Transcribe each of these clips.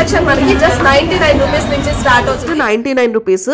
Collection మనకి just 99 rupees నుంచి start అవుతుంది. 99 రూపీస్.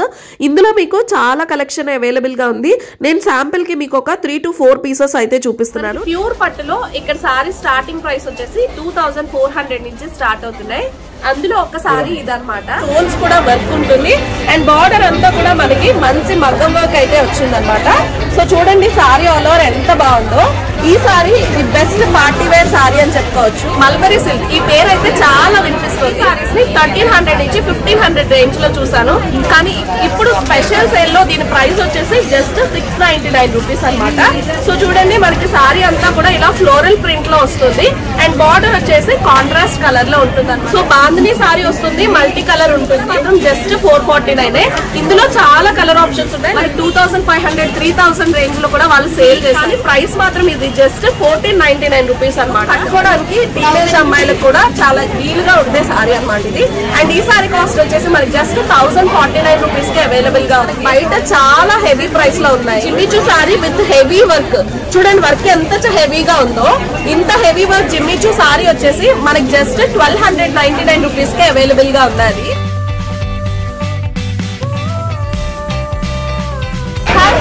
ఇందులో మీకు చాలా కలెక్షన్ అవైలబుల్ గా ఉంది. నేను శాంపిల్ కి మీకు ఒక 3 to 4 పీసెస్ అయితే చూపిస్తున్నాను. ప్యూర్ పట్టులో ఇక్కడ సారీ స్టార్టింగ్ ప్రైస్ వచ్చేసి 2400 నుంచి స్టార్ట్ అవుతున్నాయి. అందులో ఒక సారీ ఇదన్నమాట. స్టోన్స్ కూడా వర్క్ ఉంటుంది అండ్ బార్డర్ అంతా కూడా మనకి మంచి మగ్గం వర్క్ అయితే వచ్చిందనమాట. సో చూడండి సారీ ఆల్ ఓవర్ ఎంత బాగుందో. ఈ sari the best party wear sari అని చెప్పుకోవచ్చు. మల్బరీ సిల్క్ ఈ పేరు అయితే చాలా వినిపిస్తుంది. సారీస్ ని 1300 నుంచి 1500 రేంజ్ లో చూసాను, కానీ ఇప్పుడు స్పెషల్ సేల్ లో దీని ప్రైస్ వచ్చేసి జస్ట్ 699 రూపీస్ అనమాట. సో చూడండి మనకి సారీ అంతా కూడా ఇలా ఫ్లోరల్ ప్రింట్ లో వస్తుంది అండ్ బార్డర్ వచ్చేసి కాంట్రాస్ట్ కలర్ లో ఉంటుంది అనమాట. సో బాందిని సారీ వస్తుంది, మల్టీ కలర్ ఉంటుంది. మాత్రం జస్ట్ 449. ఇందులో చాలా కలర్ ఆప్షన్స్ ఉంటాయి. మనకి 2500 3000 రేంజ్ లో కూడా వాళ్ళు సేల్ చేస్తారు. ప్రైస్ మాత్రం ఇది జస్ట్ 1499 రూపీస్ అనమాట. కట్టుకోవడానికి టీనేజ్ అమ్మాయిలకు కూడా చాలా వీలుగా ఉండే సారీ అనమాట ఇది. అండ్ ఈ సారీ కాస్ట్ వచ్చేసి మనకి జస్ట్ 1049 రూపీస్ కి అవైలబుల్ గా ఉంది. బయట చాలా హెవీ ప్రైస్ లో ఉన్నాయి. Jimmy Choo sorry with heavy work, చూడండి వర్క్ ఎంత హెవీగా ఉందో. ఇంత హెవీ వర్క్ జిమ్మిచూ సారీ వచ్చేసి మనకి జస్ట్ 1299 రూపీస్ కి అవైలబుల్ గా ఉన్నది.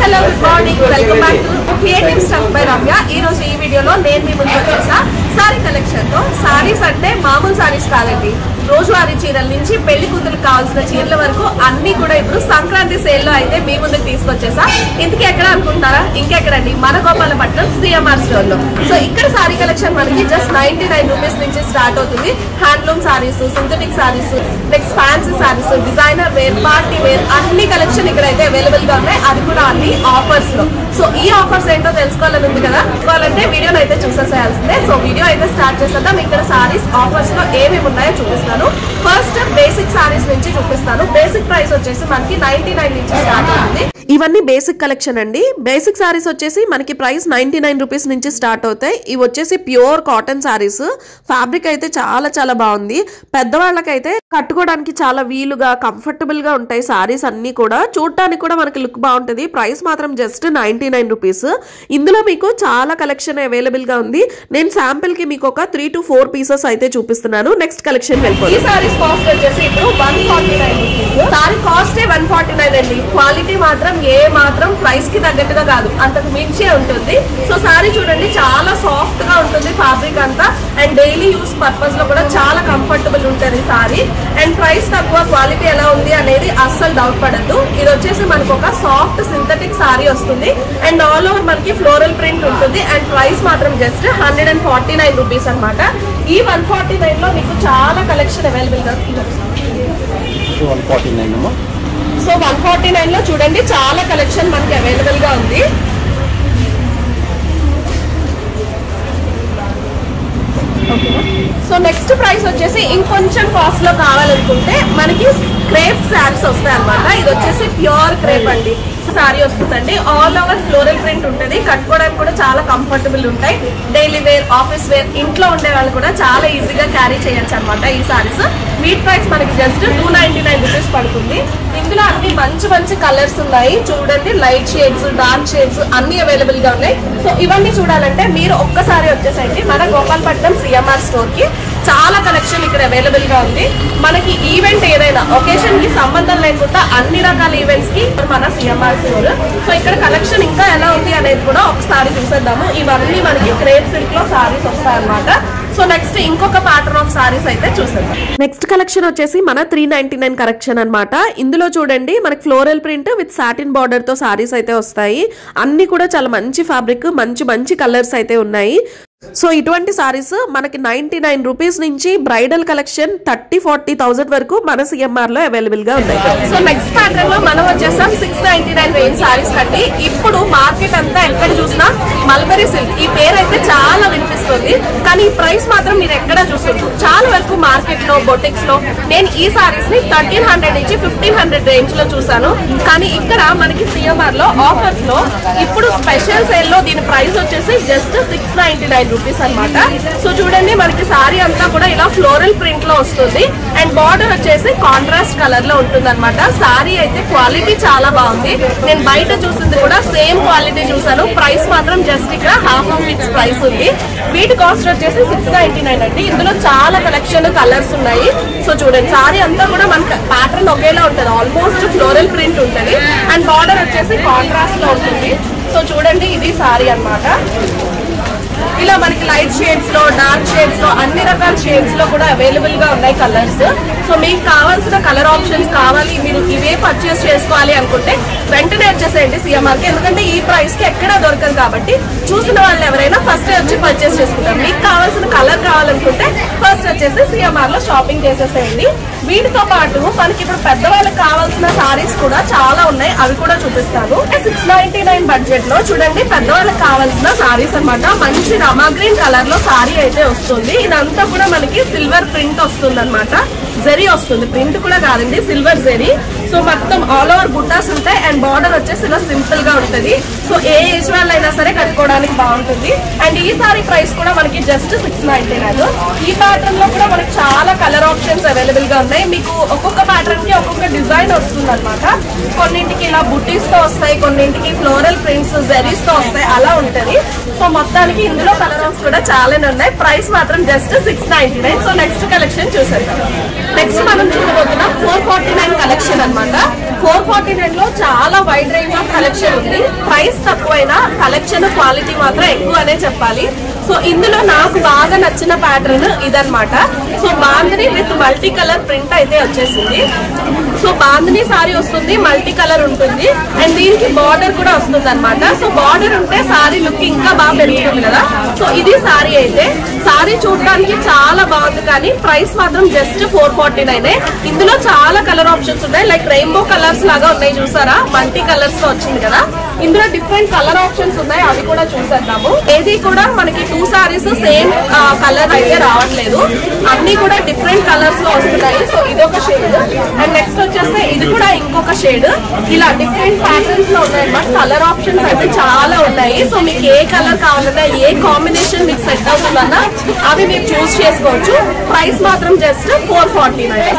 Hello good morning, welcome back to creative stuff by Ramya. ఈ రోజు ఈ వీడియోలో నేను మీ ముందు వచ్చేసా సారీ కలెక్షన్ తో. సారీస్ అంటే మామూలు సారీస్ కాదండి, రోజువారీ చీరల నుంచి పెళ్లి కూతురికి కావాల్సిన చీరల వరకు అన్ని కూడా ఇప్పుడు సంక్రాంతి సేల్ లో అయితే మీ ముందుకు తీసుకొచ్చేసా. ఇంతకీ ఎక్కడ అనుకుంటున్నారా? ఇంకెక్కడండి, మన గోపాలపట్నం సిఎంఆర్ స్టోర్ లో. సో ఇక్కడ సారీ కలెక్షన్ మనకి జస్ట్ 99 రూపీస్ నుంచి స్టార్ట్ అవుతుంది. Handloom saris, synthetic saris, next fancy saris, designer wear, party wear అన్ని కలెక్షన్ ఇక్కడ అయితే అవైలబుల్ గా ఉన్నాయి. అది కూడా అన్ని ఆఫర్స్ లో. సో ఈ ఆఫర్స్ ఏంటో తెలుసుకోవాలని ఉంది కదా, తెలుసుకోవాలంటే వీడియోని అయితే చూసేసేయాల్సిందే. సో వీడియో అయితే స్టార్ట్ చేసేద్దాం. ఇక్కడ సారీస్ ఆఫర్స్ లో ఏమేమి ఉన్నాయో చూపిస్తాను. ఫస్ట్ బేసిక్ సారీస్ నుంచి చూపిస్తాను. బేసిక్ ప్రైస్ వచ్చేసి మనకి 99 నుంచి స్టార్ట్ అవుతుంది. ఇవన్నీ బేసిక్ కలెక్షన్ అండి. బేసిక్ సారీస్ వచ్చేసి మనకి ప్రైస్ 99 రూపీస్ నుంచి స్టార్ట్ అవుతాయి. ఇవి వచ్చేసి ప్యూర్ కాటన్ సారీస్. ఫ్యాబ్రిక్ అయితే చాలా చాలా బాగుంది. పెద్దవాళ్ళకైతే కట్టుకోవడానికి చాలా వీలుగా కంఫర్టబుల్ గా ఉంటాయి సారీస్ అన్ని కూడా. చూడటానికి కూడా మనకి లుక్ బాగుంటుంది. ప్రైస్ మాత్రం జస్ట్ 99 రూపీస్. ఇందులో మీకు చాలా కలెక్షన్ అవైలబుల్ గా ఉంది. నేను శాంపిల్ కి మీకు ఒక 3 to 4 పీసెస్ అయితే చూపిస్తున్నాను. నెక్స్ట్ కలెక్షన్ వెళ్ళిపోయి. ఈ సారీస్ కాస్ట్ వచ్చేసి ఇప్పుడు 149 రూపీస్. సారీ కాస్ట్ 149 అండి. క్వాలిటీ మాత్రం ఏ మాత్రం ప్రైస్ కి తగ్గట్టుగా కాదు, అంతకు మించే ఉంటుంది. సో సారీ చూడండి చాలా సాఫ్ట్ గా ఉంటుంది ఫ్యాబ్రిక్ అంతా. అండ్ డైలీ యూస్ పర్పస్ లో కూడా చాలా కంఫర్టబుల్ ఉంటుంది సారీ. అండ్ ప్రైస్ తక్కువ, క్వాలిటీ ఎలా ఉంది అనేది అస్సలు డౌట్ పడద్దు. ఇది వచ్చేసి మనకు ఒక సాఫ్ట్ సింథటిక్ సారీ వస్తుంది అండ్ ఆల్ ఓవర్ మనకి ఫ్లోరల్ ప్రింట్ ఉంటుంది. అండ్ ప్రైస్ మాత్రం జస్ట్ 149 రూపీస్ అనమాట. ఈ 149 లో మీకు చాలా కలెక్షన్ అవైలబుల్ గా ఉంది. సో 149 లో చూడండి చాలా కలెక్షన్ మనకి అవైలబుల్ గా ఉంది. సో నెక్స్ట్ ప్రైస్ వచ్చేసి ఇంకొంచెం కాస్ట్ లో కావాలనుకుంటే మనకి క్రేప్ శారీస్ వస్తాయి అనమాట. ఇది వచ్చేసి ప్యూర్ క్రేప్ అండి సారీ వస్తుందండి. ఆల్ ఓవర్ ఫ్లోరల్ ప్రింట్ ఉంటుంది. కట్టుకోవడానికి కూడా చాలా కంఫర్టబుల్ ఉంటాయి. డైలీ వేర్, ఆఫీస్ వేర్, ఇంట్లో ఉండే వాళ్ళు కూడా చాలా ఈజీగా క్యారీ చేయొచ్చు అనమాట ఈ సారీస్. వీటి ప్రైస్ మనకి జస్ట్ 299 రూపీస్ పడుతుంది. ఇందులో అన్ని మంచి మంచి కలర్స్ ఉన్నాయి చూడండి. లైట్ షేడ్స్, డార్క్ షేడ్స్ అన్ని అవైలబుల్ గా ఉన్నాయి. సో ఇవన్నీ చూడాలంటే మీరు ఒక్కసారి వచ్చేసండి మన గోపాలపట్నం సిఎంఆర్ స్టోర్ కి. చాలా కలెక్షన్ ఇక్కడ అవైలబుల్ గా ఉంది. మనకి ఈవెంట్ ఏదైనా ఒకేషన్ కి సంబంధం లేకుండా అన్ని రకాల ఈవెంట్స్ కి మన సిఎంఆర్ స్టోర్. సో ఇక్కడ కలెక్షన్ ఇంకా ఎలా ఉంది అనేది కూడా ఒకసారి చూసేద్దాము. ఇవన్నీ మనకి క్రేప్ సిల్క్ లో సారీస్ వస్తాయన్నమాట. సో నెక్స్ట్ ఇంకొక ప్యాటర్న్ ఆఫ్ సారీస్ అయితే చూసేద్దాం. నెక్స్ట్ కలెక్షన్ వచ్చేసి మన 399 కలెక్షన్ అనమాట. ఇందులో చూడండి మనకి floral print with satin border తో సారీస్ అయితే వస్తాయి. అన్ని కూడా చాలా మంచి ఫ్యాబ్రిక్, మంచి మంచి కలర్స్ అయితే ఉన్నాయి. సో ఇటువంటి సారీస్ మనకి 99 రూపీస్ నుంచి బ్రైడల్ కలెక్షన్ 30-40,000 వరకు మన సిఎంఆర్ లో అవైలబుల్ గా ఉన్నాయి. సో నెక్స్ట్ ప్యాటర్న్ లో మనం వచ్చేసాం 699 రేంజ్ సారీస్ కండి. ఇప్పుడు మార్కెట్ అంతా ఎక్కడ చూసినా మల్బరీ సిల్క్ ఈ పేరు అయితే చాలా వినిపిస్తుంది, కానీ ఈ ప్రైస్ మాత్రం మీరు ఎక్కడ చూస్తున్నారు. చాలా వరకు మార్కెట్ లో, బొటిక్స్ లో నేను ఈ సారీస్ ని 1300 నుంచి 1500 రేంజ్ లో చూసాను. కానీ ఇక్కడ మనకి సిఎంఆర్ లో ఆఫర్స్ లో ఇప్పుడు స్పెషల్ సేల్ లో దీని ప్రైస్ వచ్చేసి జస్ట్ 699 రూపీస్ అనమాట. సో చూడండి మనకి సారీ అంతా కూడా ఇలా ఫ్లోరల్ ప్రింట్ లో వస్తుంది అండ్ బార్డర్ వచ్చేసి కాంట్రాస్ట్ కలర్ లో ఉంటుంది అనమాట. సారీ అయితే క్వాలిటీ చాలా బాగుంది. నేను బయట చూసింది కూడా సేమ్ క్వాలిటీ చూసాను. ప్రైస్ మాత్రం జస్ట్ ఇక్కడ హాఫ్ ఆఫ్ ఇట్స్ ప్రైస్ ఉంది. వీటి కాస్ట్ వచ్చేసి 699 అండి. ఇందులో చాలా కలెక్షన్, కలర్స్ కలర్స్ ఉన్నాయి. సో చూడండి సారీ అంతా కూడా మనకి ప్యాటర్న్ ఒకేలా ఉంటుంది, ఆల్మోస్ట్ ఫ్లోరల్ ప్రింట్ ఉంటుంది అండ్ బార్డర్ వచ్చేసి కాంట్రాస్ట్ లో ఉంటుంది. సో చూడండి ఇది సారీ అన్నమాట. ఇలా మనకి లైట్ షేడ్స్ లో డార్క్ షేడ్స్ లో అన్ని రకాల షేడ్స్ లో కూడా అవైలబుల్ గా ఉన్నాయి కలర్స్. సో మీకు కావాల్సిన కలర్ ఆప్షన్స్ కావాలి, మీరు ఇవే పర్చేస్ చేసుకోవాలి అనుకుంటే వెంటనే వచ్చేసేయండి సిఎంఆర్ కి. ఎందుకంటే ఈ ప్రైస్ కి ఎక్కడా దొరకదు కాబట్టి చూసిన వాళ్ళు ఎవరైనా ఫస్ట్ వచ్చి పర్చేస్ చేసుకుంటారు. మీకు కావాల్సిన కలర్ కావాలనుకుంటే ఫస్ట్ వచ్చేసి సిఎంఆర్ లో షాపింగ్ చేసేసేయండి. వీటితో పాటు మనకి ఇప్పుడు పెద్దవాళ్ళకి కావాల్సిన సారీస్ కూడా చాలా ఉన్నాయి, అవి కూడా చూపిస్తాను. 699 బడ్జెట్ లో చూడండి పెద్దవాళ్ళకి కావాల్సిన సారీస్ అన్నమాట. మంచి రమా గ్రీన్ కలర్ లో సారీ అయితే వస్తుంది. ఇదంతా కూడా మనకి సిల్వర్ ప్రింట్ వస్తుంది అనమాట, జరీ వస్తుంది, ప్రింట్ కూడా కాదండి సిల్వర్ జరీ. సో మొత్తం ఆల్ ఓవర్ బుట్టాస్ ఉంటాయి అండ్ బార్డర్ వచ్చేసి ఇలా సింపుల్ గా ఉంటుంది. సో ఏ ఏజ్ వాళ్ళైనా సరే కట్టుకోవడానికి బాగుంటుంది. అండ్ ఈ సారీ ప్రైస్ కూడా మనకి జస్ట్ 699. ఈ ప్యాటర్న్ లో కూడా మనకి చాలా కలర్ ఆప్షన్స్ అవైలబుల్ గా ఉన్నాయి. మీకు ఒక్కొక్క ప్యాటర్న్ కి ఒక్కొక్క డిజైన్ వస్తుంది అనమాట. కొన్నింటికి ఇలా బుట్టీస్ తో వస్తాయి, కొన్నింటికి ఫ్లోరల్ ప్రింట్స్ జరీస్ తో వస్తాయి, అలా ఉంటది. సో మొత్తానికి ఇందులో కలర్స్ కూడా చాలానే ఉన్నాయి. ప్రైస్ మాత్రం జస్ట్ 699. సో నెక్స్ట్ కలెక్షన్ చూసేద్దాం. నెక్స్ట్ మనం చూడబోతున్నాం 449 కలెక్షన్ అనమాట. 449 లో చాలా వైడ్ రేంజ్ ఆఫ్ కలెక్షన్ ఉంది. ప్రైస్ తక్కువైనా కలెక్షన్ క్వాలిటీ మాత్రం ఎక్కువ అనే చెప్పాలి. సో ఇందులో నాకు బాగా నచ్చిన ప్యాటర్న్ ఇదన్నమాట. So bandhani with multi colour print అయితే వచ్చేసింది. సో బాందిని సారీ వస్తుంది, మల్టీ కలర్ ఉంటుంది అండ్ దీనికి బార్డర్ కూడా వస్తుంది అనమాట. సో బార్డర్ ఉంటే సారీ లుక్ ఇంకా బాగా పెరుగుతుంది కదా. సో ఇది సారీ అయితే సారీ చూడడానికి చాలా బాగుంది కానీ ప్రైస్ మాత్రం జస్ట్ 449. ఇందులో చాలా కలర్ ఆప్షన్స్ ఉన్నాయి, లైక్ రెయిన్బో కలర్స్ లాగా ఉన్నాయి చూసారా, మల్టీ కలర్స్ తో వచ్చింది కదా. ఇందులో డిఫరెంట్ కలర్ ఆప్షన్స్ ఉన్నాయి, అవి కూడా చూసేద్దాము. ఏది కూడా మనకి 2 సారీస్ సేమ్ కలర్ అయితే రావట్లేదు, అన్ని కూడా డిఫరెంట్ కలర్స్ లో వస్తున్నాయి. సో ఇదొక షేడ్ అండ్ నెక్స్ట్ వచ్చేస్తే ఇది కూడా ఇంకొక షేడ్. ఇలా డిఫరెంట్ ప్యాటర్న్స్ లో ఉన్నాయి అన్నమాట. కలర్ ఆప్షన్స్ అయితే చాలా ఉన్నాయి. సో మీకు ఏ కలర్ కావాలన్నా ఏ కాంబినేషన్ మీకు సెట్ అవుతుందన్నా అవి మీరు చూస్ చేసుకోవచ్చు. ప్రైస్ మాత్రం జస్ట్ 449.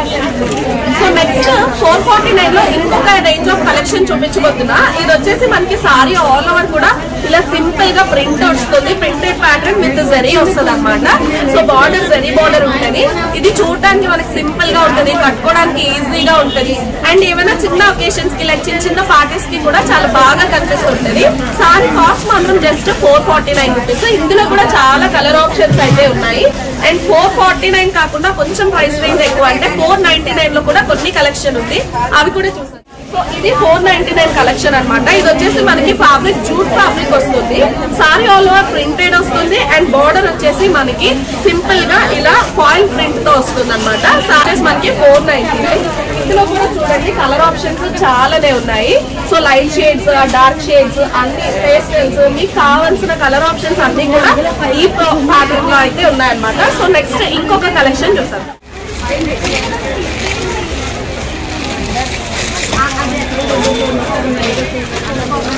సో నెక్స్ట్ 449 లో ఇంకొక రేంజ్ ఆఫ్ కలెక్షన్ చూపించబోతున్నా. ఇది వచ్చేసి మనకి సారీ ఆల్ ఓవర్ కూడా ఇలా సింపుల్ గా ప్రింట్ వస్తుంది, ప్రింటెడ్ ప్యాటర్న్ విత్ జరీ వస్తుంది అనమాట. సో బార్డర్ జరీ బార్డర్ ఉంటుంది. ఇది చూడడానికి మనకి సింపుల్ గా ఉంటుంది, కట్టుకోవడానికి ఈజీగా ఉంటుంది అండ్ ఏమైనా చిన్న ఒకేషన్స్ కి లైక్ చిన్న చిన్న పార్టీస్ కి కూడా చాలా బాగా కనిపిస్తుంటది. సారీ కాస్ట్ మాత్రం జస్ట్ 449 రూపీస్. ఇందులో కూడా చాలా కలర్ ఆప్షన్స్ అయితే ఉన్నాయి అండ్ 449 కాకుండా కొంచెం ప్రైస్ రేంజ్ ఎక్కువ అంటే 499 లో కూడా కొన్ని కలెక్షన్ ఉంది, అవి కూడా చూసారు. సో ఇది 499 కలెక్షన్ అనమాట. ఇది వచ్చేసి మనకి ఫ్యాబ్రిక్ జూట్ ఫ్యాబ్రిక్ వస్తుంది, సారీ ఆల్ ఓవర్ ప్రింటెడ్ వస్తుంది అండ్ బార్డర్ వచ్చేసి మనకి సింపుల్ గా ఇలా ఫాయిల్ ప్రింట్ తో వస్తుంది అనమాట. సారీస్ మనకి 499. ఇందులో కూడా చూడండి కలర్ ఆప్షన్స్ చాలానే ఉన్నాయి. So light shades, dark shades, అన్ని పేస్టల్స్, మీకు కావాల్సిన కలర్ ఆప్షన్స్ అన్ని కూడా ఈ ప్యాటర్న్ లో అయితే ఉన్నాయన్నమాట. సో నెక్స్ట్ ఇంకొక కలెక్షన్ చూసాం.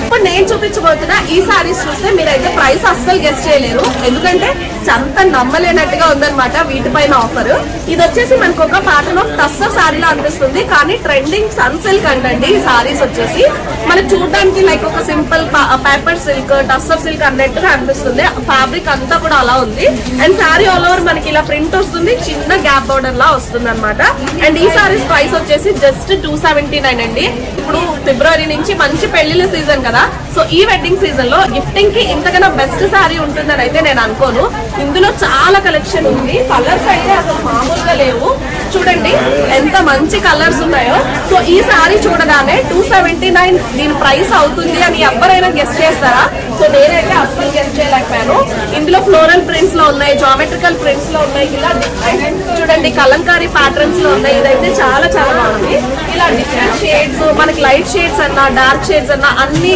ఇప్పుడు నేను చూపించబోతున్నా ఈ సారీస్ చూస్తే మీరైతే ప్రైస్ అస్సలు గెస్ట్ చేయలేరు, ఎందుకంటే అంత నమ్మలేనట్టుగా ఉందన్నమాట వీటిపైన ఆఫర్. ఇది వచ్చేసి మనకు ఒక ప్యాటర్న్ ఆఫ్ టస్సర్ సారీలా అనిపిస్తుంది కానీ ట్రెండింగ్ సన్ సిల్క్ అంటండి. ఈ సారీస్ వచ్చేసి మనకు చూడడానికి లైక్ ఒక simple paper silk, tussar silk అన్నట్టుగా అనిపిస్తుంది. ఫ్యాబ్రిక్ అంతా కూడా అలా ఉంది అండ్ సారీ ఆల్ ఓవర్ మనకి ఇలా ప్రింట్ వస్తుంది, చిన్న గ్యాప్ బోర్డర్ లా వస్తుంది అనమాట. అండ్ ఈ సారీస్ ప్రైస్ వచ్చేసి జస్ట్ 279 అండి. ఇప్పుడు ఫిబ్రవరి నుంచి మంచి పెళ్లిళ్ళ సీజన్ కదా, సో ఈ వెడ్డింగ్ సీజన్ లో గిఫ్టింగ్ కి ఇంతకన్నా బెస్ట్ సారీ ఉంటుందని అయితే నేను అనుకోను. ఇందులో చాలా కలెక్షన్ ఉంది, కలర్స్ అయితే అసలు మామూలుగా లేవు. చూడండి ఎంత మంచి కలర్స్ ఉన్నాయో. సో ఈ సారీ చూడగానే 279 దీని ప్రైస్ అవుతుంది అని ఎవరైనా గెస్ట్ చేస్తారా? సో నేనైతే అస్సలు గెస్ట్ చేయలేకపోయాను. ఇందులో ఫ్లోరల్ ప్రింట్స్ లో ఉన్నాయి, జామెట్రికల్ ప్రింట్స్ లో ఉన్నాయి, ఇలా డిఫరెంట్ చూడండి కలంకారీ ప్యాటర్న్స్ లో ఉన్నాయి. ఇదైతే చాలా చాలా బాగుంది. ఇలా డిఫరెంట్ షేడ్స్, మనకి లైట్ షేడ్స్ అన్నా డార్క్ షేడ్స్ అన్నా అన్ని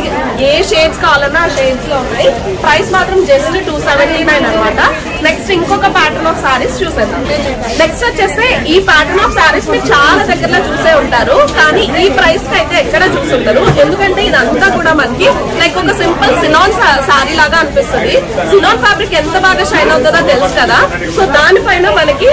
ఏ షేడ్స్ కావాలన్నా ఆ షేడ్స్ లో ఉన్నాయి. ప్రైస్ మాత్రం జస్ట్ 279 అనమాట. నెక్స్ట్ ఇంకొక ప్యాటర్న్ ఆఫ్ సారీస్ చూసేద్దాం. నెక్స్ట్ వచ్చేస్తే ఈ ప్యాటర్న్ ఆఫ్ సారీస్ మీరు చాలా దగ్గరలో చూసే ఉంటారు కానీ ఈ ప్రైస్ కి అయితే ఎక్కడ చూసుంటారు, ఎందుకంటే ఇదంతా కూడా మనకి లైక్ ఒక సింపుల్ సినాన్ సారీ లాగా అనిపిస్తుంది. సినాన్ ఫ్యాబ్రిక్ ఎంత బాగా షైన్ అవుతుందో తెలుసు కదా. సో దానిపైన మనకి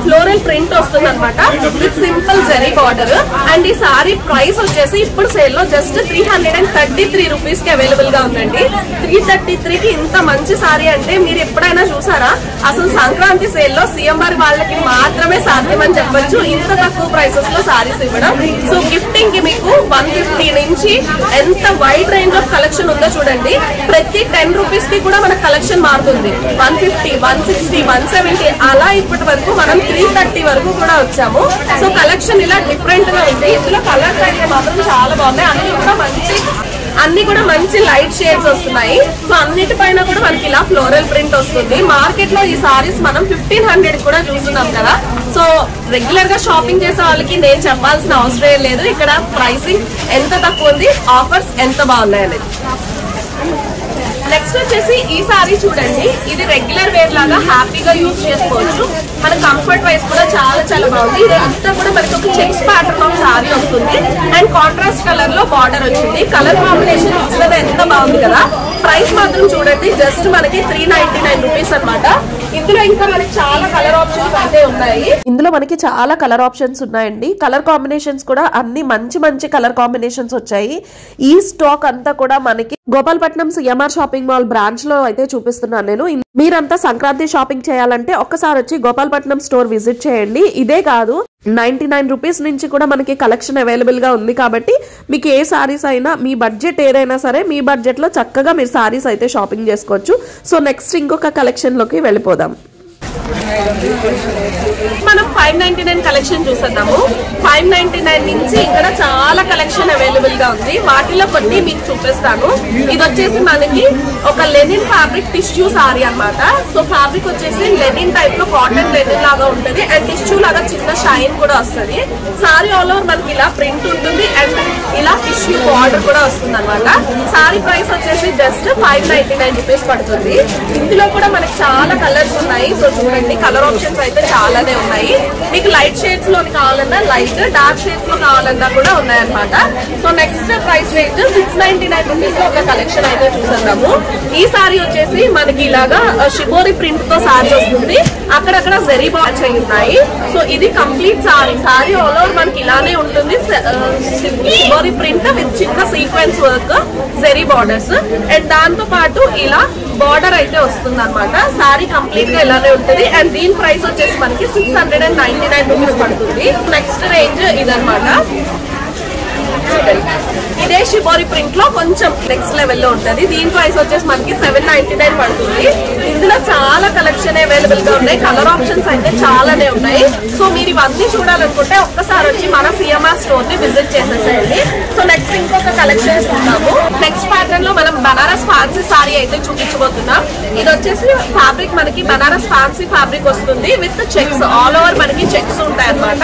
ఫ్లోరల్ ప్రింట్ వస్తుంది అనమాట with simple zari border. And ఈ సారీ ప్రైస్ వచ్చేసి ఇప్పుడు సేల్ లో జస్ట్ 333 రూపీస్ కి అవైలబుల్ గా ఉందండి. 333 కి ఇంత మంచి సారీ అంటే మీరు ఎప్పుడైనా చూసారా? చూసారా, అసలు సంక్రాంతి సేల్ లో సిఎంఆర్ వాళ్ళకి మాత్రమే సాధ్యమని చెప్పొచ్చు ఇంత తక్కువ ప్రైసెస్ లో సారీస్ ఇవ్వడం. సో గిఫ్టింగ్ కి మీకు 150 నుంచి ఎంత వైడ్ రేంజ్ ఆఫ్ కలెక్షన్ ఉందో చూడండి. ప్రతి 10 రూపీస్ కి కూడా మన కలెక్షన్ మారుతుంది. 150, 160, 170 అలా ఇప్పటి వరకు మనం 330 వరకు కూడా వచ్చాము. సో కలెక్షన్ ఇలా డిఫరెంట్ గా ఉంది. ఇందులో కలర్స్ అయితే మాత్రం చాలా బాగున్నాయి. అన్ని కూడా మంచి లైట్ షేడ్స్ వస్తున్నాయి. సో అన్నిటిపైన కూడా మనకి ఇలా ఫ్లోరల్ ప్రింట్ వస్తుంది. మార్కెట్ లో ఈ సారీస్ మనం 1500 కూడా చూస్తున్నాం కదా. సో రెగ్యులర్ గా షాపింగ్ చేసే వాళ్ళకి నేను చెప్పాల్సిన అవసరం లేదు ఇక్కడ ప్రైసింగ్ ఎంత తక్కువ ఉంది, ఆఫర్స్ ఎంత బాగున్నాయి అనేది. నెక్స్ట్ వచ్చేసి ఈ సారీ చూడండి, ఇది రెగ్యులర్ వేర్ లాగా హ్యాపీగా యూజ్ చేసుకోవచ్చు. మన కంఫర్ట్ వైజ్ కూడా చాలా చాలా బాగుంది. ఇది అంతా కూడా మనకి ఒక చెక్స్ ప్యాటర్న్ ఆఫ్ సారీ వస్తుంది అండ్ కాంట్రాస్ట్ కలర్ లో బార్డర్ వచ్చింది. కలర్ కాంబినేషన్ చూసినది ఎంత బాగుంది కదా. ప్రైస్ మాత్రం చూడండి జస్ట్ మనకి 399 రూపీస్ అనమాట. ఇందులో ఇంకా మనకి చాలా కలర్ ఆప్షన్స్ అయితే ఉన్నాయి. ఇందులో మనకి చాలా కలర్ ఆప్షన్స్ ఉన్నాయండి. కలర్ కాంబినేషన్స్ కూడా అన్ని మంచి మంచి కలర్ కాంబినేషన్స్ వచ్చాయి. ఈ స్టాక్ అంతా కూడా మనకి Gopalapatnam CMR shopping mall branch లో అయితే చూపిస్తున్నాను నేను. మీరంతా సంక్రాంతి షాపింగ్ చేయాలంటే ఒక్కసారి వచ్చి గోపాలపట్నం స్టోర్ విజిట్ చేయండి. ఇదే కాదు 99 రూపీస్ నుంచి కూడా మనకి కలెక్షన్ అవైలబుల్ గా ఉంది. కాబట్టి మీకు ఏ సారీస్ అయినా మీ బడ్జెట్ ఏదైనా సరే మీ బడ్జెట్ లో చక్కగా మీరు సారీస్ అయితే షాపింగ్ చేసుకోవచ్చు. సో నెక్స్ట్ ఇంకొక కలెక్షన్ లోకి వెళ్ళిపోదాం. మనం 599 కలెక్షన్ చూసేద్దాము. 599 నుంచి ఇక్కడ చాలా కలెక్షన్ అవైలబుల్ గా ఉంది. వాటిలో కొన్ని మీకు చూపిస్తాను. ఇది వచ్చేసి మనకి ఒక లెనిన్ ఫ్యాబ్రిక్ టిష్యూ సారీ అన్నమాట. సో ఫ్యాబ్రిక్ వచ్చేసి లెనిన్ టైప్ లో కాటన్ లెనిన్ లాగా ఉంటుంది అండ్ టిష్యూ లాగా చిన్న షైన్ కూడా వస్తుంది. సారీ ఆల్ ఓవర్ మనకి ఇలా ప్రింట్ ఉంటుంది అండ్ ఇలా టిష్యూ బార్డర్ కూడా వస్తుంది అనమాట. సారీ ప్రైస్ వచ్చేసి జస్ట్ 599 రూపీస్ పడుతుంది. ఇందులో కూడా మనకి చాలా కలర్స్ ఉన్నాయి. సో చూడండి కలర్ ఆప్షన్స్ అయితే చాలానే ఉన్నాయి. మీకు లైట్ షేడ్స్ లో కావాలన్నా లైట్, డార్క్ షేడ్స్ లో కావాలన్నా కూడా ఉన్నాయన్నమాట. So next price range 699 rupees లో ఒక కలెక్షన్ అయితే చూసేద్దాము. ఈ సారీ వచ్చేసి మనకి ఇలాగా షిబోరి ప్రింట్ తో సారీ వస్తుంది. అక్కడక్కడ జెరీ బాల్స్ అయి ఉన్నాయి. సో ఇది complete sari. Sari all over మనకి ఇలానే ఉంటుంది. షిబోరి ప్రింట్ విత్ చిన్న sequence work, zari borders and దాంతో పాటు ఇలా బార్డర్ అయితే వస్తుంది అనమాట. సారీ కంప్లీట్ గా ఇలానే ఉంటుంది అండ్ దీని ప్రైస్ వచ్చేసి మనకి 699 రూపీస్ పడుతుంది. నెక్స్ట్ రేంజ్ ఇదనమాట. ఇదే షిబోరి ప్రింట్ లో కొంచెం నెక్స్ట్ లెవెల్ లో ఉంటది. దీని ప్రైస్ వచ్చేసి మనకి 799 పడుతుంది. ఇందులో చాలా కలెక్షన్ అవైలబుల్ గా ఉన్నాయి. కలర్ ఆప్షన్స్ అయితే చాలానే ఉన్నాయి. సో మీరు ఇవన్నీ చూడాలనుకుంటే ఒక్కసారి వచ్చి మన సిఎంఆర్ స్టోర్ ని విజిట్ చేసేసేయండి. సో నెక్స్ట్ ఇంకొక కలెక్షన్ చూద్దాము. నెక్స్ట్ ప్యాటర్న్ లో మనం బనారస్ ఫ్యాన్సీ సారీ అయితే చూపించబోతున్నాం. ఇది వచ్చేసి ఫ్యాబ్రిక్ మనకి బనారస్ ఫ్యాన్సీ ఫ్యాబ్రిక్ వస్తుంది విత్ చెక్స్. ఆల్ ఓవర్ మనకి చెక్స్ ఉంటాయి అనమాట.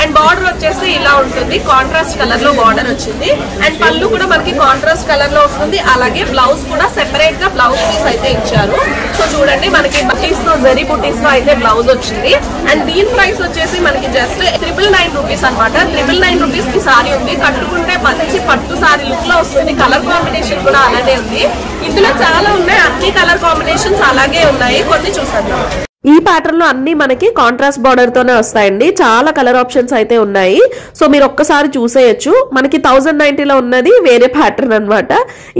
అండ్ బార్డర్ వచ్చేసి ఇలా ఉంటుంది. కాంట్రాస్ట్ కలర్ లో బార్డర్ వచ్చింది అండ్ పళ్ళు కూడా మనకి కాంట్రాస్ట్ కలర్ లో వస్తుంది. అలాగే బ్లౌజ్ కూడా సెపరేట్ గా బ్లౌజ్ పీస్ అయితే ఇచ్చారు. సో చూడండి మనకి బటీస్ తో జరీ బుటీస్ తో అయితే బ్లౌజ్ వచ్చింది అండ్ దీని ప్రైస్ వచ్చేసి మనకి జస్ట్ 999 రూపీస్ అనమాట. 999 రూపీస్ కి సారీ ఉంది. కట్టుకుంటే మంచి పట్టు సారీ లుక్ లో వస్తుంది. కలర్ కాంబినేషన్ కూడా అలానే ఉంది. ఇందులో చాలా ఉన్నాయి. అన్ని కలర్ కాంబినేషన్స్ అలాగే ఉన్నాయి. కొన్ని చూసేద్దాం. ఈ ప్యాటర్న్ లో అన్ని మనకి కాంట్రాస్ట్ బార్డర్ తోనే వస్తాయండి. చాలా కలర్ ఆప్షన్స్ అయితే ఉన్నాయి. సో మీరు ఒక్కసారి చూసేయచ్చు. మనకి 1090 లో ఉన్నది వేరే ప్యాటర్న్ అనమాట.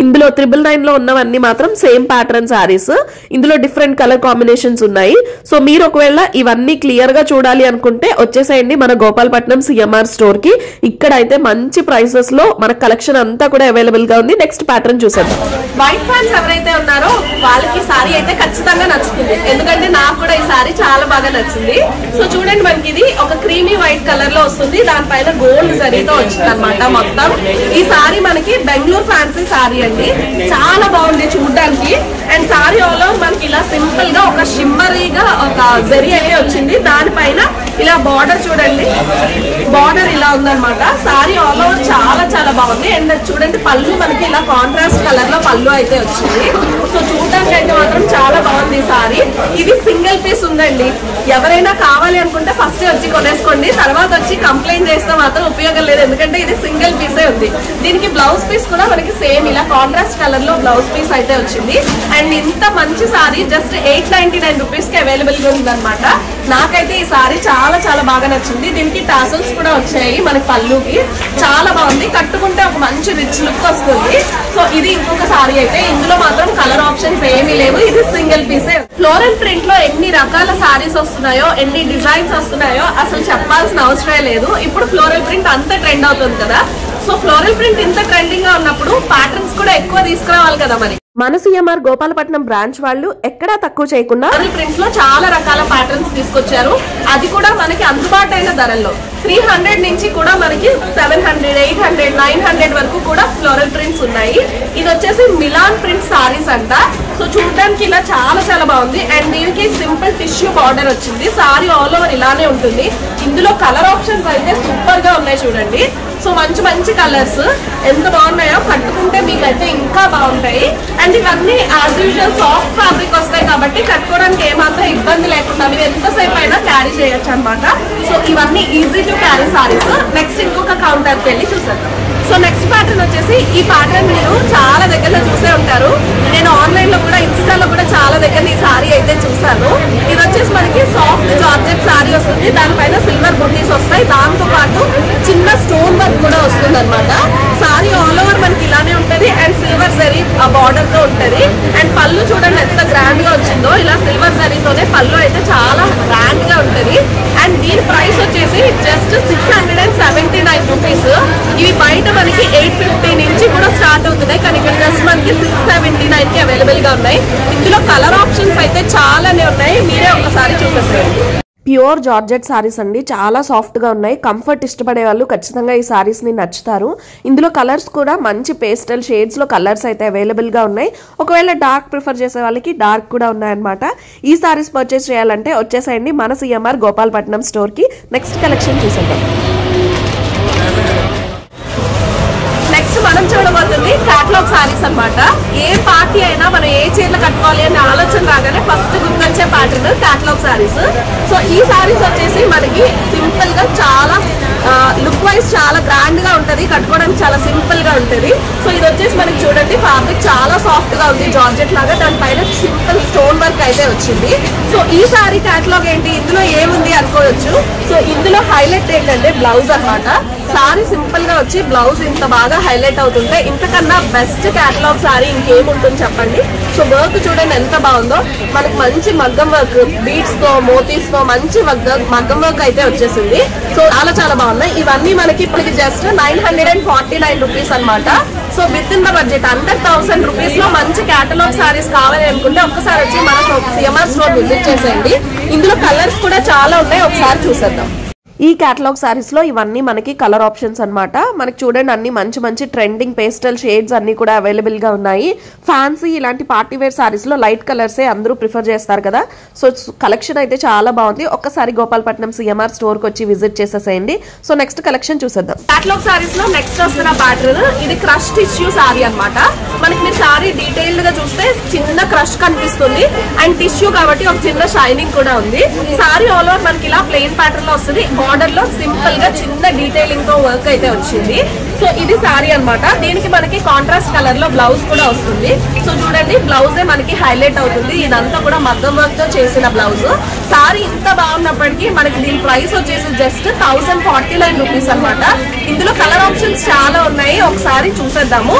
ఇందులో 999 లో ఉన్నవన్నీ మాత్రం సేమ్ ప్యాటర్న్ సారీస్. ఇందులో డిఫరెంట్ కలర్ కాంబినేషన్స్ ఉన్నాయి. సో మీరు ఒకవేళ ఇవన్నీ క్లియర్ గా చూడాలి అనుకుంటే వచ్చేసేయండి మన గోపాలపట్నం సిఎంఆర్ స్టోర్ కి. ఇక్కడ అయితే మంచి ప్రైసెస్ లో మన కలెక్షన్ అంతా కూడా అవైలబుల్ గా ఉంది. నెక్స్ట్ ప్యాటర్న్ చూసాం. వైట్ ఫ్యాన్స్ ఎవరైతే ఉన్నారో వాళ్ళకి సారీ అయితే ఖచ్చితంగా నచ్చుతుంది. ఎందుకంటే నాకు ఈ సారీ చాలా బాగా నచ్చింది. సో చూడండి మనకి ఇది ఒక క్రీమీ వైట్ కలర్ లో వస్తుంది. దానిపైన గోల్డ్ జరీతో వచ్చింది అనమాట మొత్తం. ఈ సారీ మనకి బెంగళూరు ఫ్యాన్సీ సారీ అండి. చాలా బాగుంది చూడడానికి. అండ్ సారీ ఆల్ ఓవర్ మనకి ఇలా సింపుల్ గా ఒక షిమ్మరీగా ఒక జరీ అయితే వచ్చింది. దానిపైన ఇలా బార్డర్ చూడండి, బార్డర్ ఇలా ఉందన్నమాట. సారీ ఆల్ ఓవర్ చాలా చాలా బాగుంది. అండ్ చూడండి పళ్ళు మనకి ఇలా కాంట్రాస్ట్ కలర్ లో పళ్ళు అయితే వచ్చింది. సో చూడడానికి అయితే మాత్రం చాలా బాగుంది సారీ. ఇది సింగిల్ పీస్ ఉందండి. ఎవరైనా కావాలి అనుకుంటే ఫస్ట్ వచ్చి కొనేసుకోండి. తర్వాత వచ్చి కంప్లైంట్ చేస్తే మాత్రం ఉపయోగం లేదు. ఎందుకంటే ఇది సింగిల్ పీసే ఉంది. దీనికి బ్లౌజ్ పీస్ కూడా మనకి సేమ్ ఇలా కాంట్రాస్ట్ కలర్ లో బ్లౌజ్ పీస్ అయితే వచ్చింది. అండ్ ఇంత మంచి సారీ జస్ట్ 899 రూపీస్ కి అవైలబుల్ గా ఉందన్నమాట. నాకైతే ఈ సారీ చాలా చాలా బాగా నచ్చింది. దీనికి టాసల్స్ కూడా వచ్చాయి మనకి పళ్ళుకి, చాలా బాగుంది. కట్టుకుంటే ఒక మంచి రిచ్ లుక్ వస్తుంది. సో ఇది ఇంకొక సారీ అయితే ఇందులో మాత్రం కలర్ ఆప్షన్స్ ఏమీ లేవు, ఇది సింగిల్ పీసే. ఫ్లోరల్ ప్రింట్ లో ఎన్ని రకాల సారీస్ వస్తున్నాయో, ఎన్ని డిజైన్స్ వస్తున్నాయో అసలు చెప్పాల్సిన అవసరమే లేదు. ఇప్పుడు ఫ్లోరల్ ప్రింట్ అంత ట్రెండ్ అవుతుంది కదా. సో ఫ్లోరల్ ప్రింట్ ఇంత ట్రెండింగ్ గా ఉన్నప్పుడు ప్యాటర్న్స్ కూడా ఎక్కువ తీసుకురావాలి కదా. మరి మన సిఎంఆర్ గోపాలపట్నం బ్రాంచ్ వాళ్ళు ఎక్కడా తక్కువ చేయకుండా ఫ్లోరల్ ప్రింట్స్ లో చాలా రకాల ప్యాటర్న్స్ తీసుకొచ్చారు. అది కూడా మనకి అందుబాటైన ధరల్లో 300 నుంచి కూడా మనకి 700, 800, 900 వరకు కూడా ఫ్లోరల్ ప్రింట్స్ ఉన్నాయి. ఇది వచ్చేసి మిలాన్ ప్రింట్ సారీస్ అంట. సో చూడడానికి ఇలా చాలా చాలా బాగుంది. అండ్ దీనికి సింపుల్ టిష్యూ బార్డర్ వచ్చింది. సారీ ఆల్ ఓవర్ ఇలానే ఉంటుంది. ఇందులో కలర్ ఆప్షన్స్ అయితే సూపర్ గా ఉన్నాయి చూడండి. సో మంచి మంచి కలర్స్ ఎంత బాగున్నాయో, కట్టుకుంటే మీకైతే ఇంకా బాగుంటాయి. అండ్ ఇవన్నీ యాజ్ యూజువల్ సాఫ్ట్ ఫ్యాబ్రిక్ వస్తాయి కాబట్టి కట్టుకోవడానికి ఏమాత్రం ఇబ్బంది లేకుండా మీరు ఎంతసేపు అయినా క్యారీ చేయొచ్చు అనమాట. సో ఇవన్నీ easy to carry saris. Next ఇంకొక కౌంటర్కి వెళ్ళి చూసేద్దాం. సో నెక్స్ట్ ప్యాటర్న్ వచ్చేసి ఈ ప్యాటర్న్ మీరు చాలా దగ్గరలో చూసే ఉంటారు. నేను ఆన్లైన్ లో కూడా ఇన్స్టాలో కూడా చాలా దగ్గర ఈ సారీ అయితే చూసాను. ఇది వచ్చేసి మనకి సాఫ్ట్ జార్జెట్ సారీ వస్తుంది. దానిపైన సిల్వర్ బుటీస్ వస్తాయి. దాంతో పాటు చిన్న స్టోన్ వర్క్ కూడా వస్తుంది అనమాట. సారీ ఆల్ ఓవర్ మనకి ఇలానే ఉంటది. అండ్ సిల్వర్ జరీ ఆ బార్డర్ తో ఉంటది. అండ్ పళ్ళు చూడండి ఎంత గ్రాండ్ గా వచ్చిందో. ఇలా సిల్వర్ జరీతోనే పళ్ళు అయితే చాలా గ్రాండ్ గా ఉంటది. అండ్ దీని ప్రైస్ వచ్చేసి జస్ట్ 679 రూపీస్. ఇవి బయట మనకి 850 నుంచి కూడా స్టార్ట్ అవుతున్నాయి. కానీ ఇక్కడ జస్ట్ మనకి 679 కి అవైలబుల్ గా ఉన్నాయి. ఇందులో కలర్ ఆప్షన్స్ అయితే చాలానే ఉన్నాయి. మీరే ఒకసారి చూపిస్తారు. ప్యూర్ జార్జెట్ సారీస్ అండి, చాలా సాఫ్ట్ గా ఉన్నాయి. కంఫర్ట్ ఇష్టపడే వాళ్ళు ఖచ్చితంగా ఈ సారీస్ ని నచ్చుతారు. ఇందులో కలర్స్ కూడా మంచి పేస్టల్ షేడ్స్ లో కలర్స్ అయితే అవైలబుల్ గా ఉన్నాయి. ఒకవేళ డార్క్ ప్రిఫర్ చేసే వాళ్ళకి డార్క్ కూడా ఉన్నాయన్నమాట. ఈ సారీస్ పర్చేస్ చేయాలంటే వచ్చేసేయండి మన సిఎంఆర్ గోపాలపట్నం స్టోర్ కి. నెక్స్ట్ కలెక్షన్ చూసేద్దాం. మనం చూడబోతుంది క్యాటలాగ్ సారీస్ అన్నమాట. ఏ పార్టీ అయినా మనం ఏ చీరలు కట్టుకోవాలి అనే ఆలోచన రాగానే ఫస్ట్ గుర్తొచ్చే ప్యాటర్న్ క్యాటలాగ్ సారీస్. సో ఈ సారీస్ వచ్చేసి మనకి సింపుల్ గా చాలా లుక్ వైజ్ చాలా గ్రాండ్ గా ఉంటది. కట్టుకోవడానికి చాలా సింపుల్ గా ఉంటది. సో ఇది వచ్చేసి మనకి చూడండి ఫ్యాబ్రిక్ చాలా సాఫ్ట్ గా ఉంది, జార్జెట్ లాగా. దానిపైన సింపుల్ స్టోన్ వర్క్ అయితే వచ్చింది. సో ఈ సారీ క్యాటలాగ్ ఏంటి, ఇందులో ఏముంది అనుకోవచ్చు. సో ఇందులో హైలైట్ ఏంటంటే బ్లౌజ్ అన్నమాట. సారీ సింపుల్ గా వచ్చి బ్లౌజ్ ఇంత బాగా హైలైట్ అవుతుంటే ఇంతకన్నా బెస్ట్ క్యాటలాగ్ సారీ ఇంకేముంటుంది చెప్పండి. సో వర్క్ చూడండి ఎంత బాగుందో. మనకి మంచి మగ్గం వర్క్, బీడ్స్ తో మోతీస్ తో మంచి మగ్గం వర్క్ అయితే వచ్చేసింది. సో చాలా చాలా బాగున్నాయి. ఇవన్నీ మనకి ఇప్పటికి జస్ట్ 949 రూపీస్ అనమాట. So with in the budget under 1000 rupees లో మంచి క్యాటలాగ్ సారీస్ కావాలి అనుకుంటే ఒక్కసారి వచ్చి మన సిఎంఆర్ స్టోర్ విజిట్ చేసేయండి. ఇందులో కలర్స్ కూడా చాలా ఉన్నాయి, ఒకసారి చూసేద్దాం. ఈ క్యాటలాగ్ సారీస్ లో ఇవన్నీ మనకి కలర్ ఆప్షన్స్ అన్నమాట. మనకి చూడండి అన్ని మంచి మంచి ట్రెండింగ్ పేస్టల్ షేడ్స్ అన్ని కూడా అవైలబుల్ గా ఉన్నాయి. ఫ్యాన్సీ ఇలాంటి పార్టీ వేర్ సారీస్ లో లైట్ కలర్సే అందరూ ప్రిఫర్ చేస్తారు కదా. సో కలెక్షన్ అయితే చాలా బాగుంది. ఒక్కసారి గోపాలపట్నం సిఎంఆర్ స్టోర్ కి వచ్చి విజిట్ చేసేసేయండి. సో నెక్స్ట్ కలెక్షన్ చూసేద్దాం. క్యాటలాగ్ సారీస్ లో నెక్స్ట్ వస్తున్న ప్యాటర్న్ ఇది క్రష్ టిష్యూ సారీ అన్నమాట. మనకి మీరు సారీ డీటెయిల్డ్ గా చూస్తే చిన్న క్రష్ కనిపిస్తుంది. అండ్ టిష్యూ కాబట్టి ఒక చిన్న షైనింగ్ కూడా ఉంది. సారీ ఆల్ ఓవర్ మనకి ఇలా ప్లెయిన్ ప్యాటర్న్ లో వస్తుంది. బార్డర్ లో సింపుల్ గా చిన్న డీటెయిలింగ్ తో వర్క్ అయితే వచ్చింది. సో ఇది సారీ అన్నమాట. దీనికి మనకి కాంట్రాస్ట్ కలర్ లో బ్లౌజ్ కూడా వస్తుంది. సో చూడండి బ్లౌజే మనకి హైలైట్ అవుతుంది. ఇదంతా కూడా మగ్గం వర్క్ తో చేసిన బ్లౌజ్. సారీ ఇంత బాగున్నప్పటికీ మనకి దీని ప్రైస్ వచ్చేసి జస్ట్ 1049 రూపీస్ అన్నమాట. ఇందులో కలర్ ఆప్షన్స్ చాలా ఉన్నాయి, ఒకసారి చూసేద్దాము.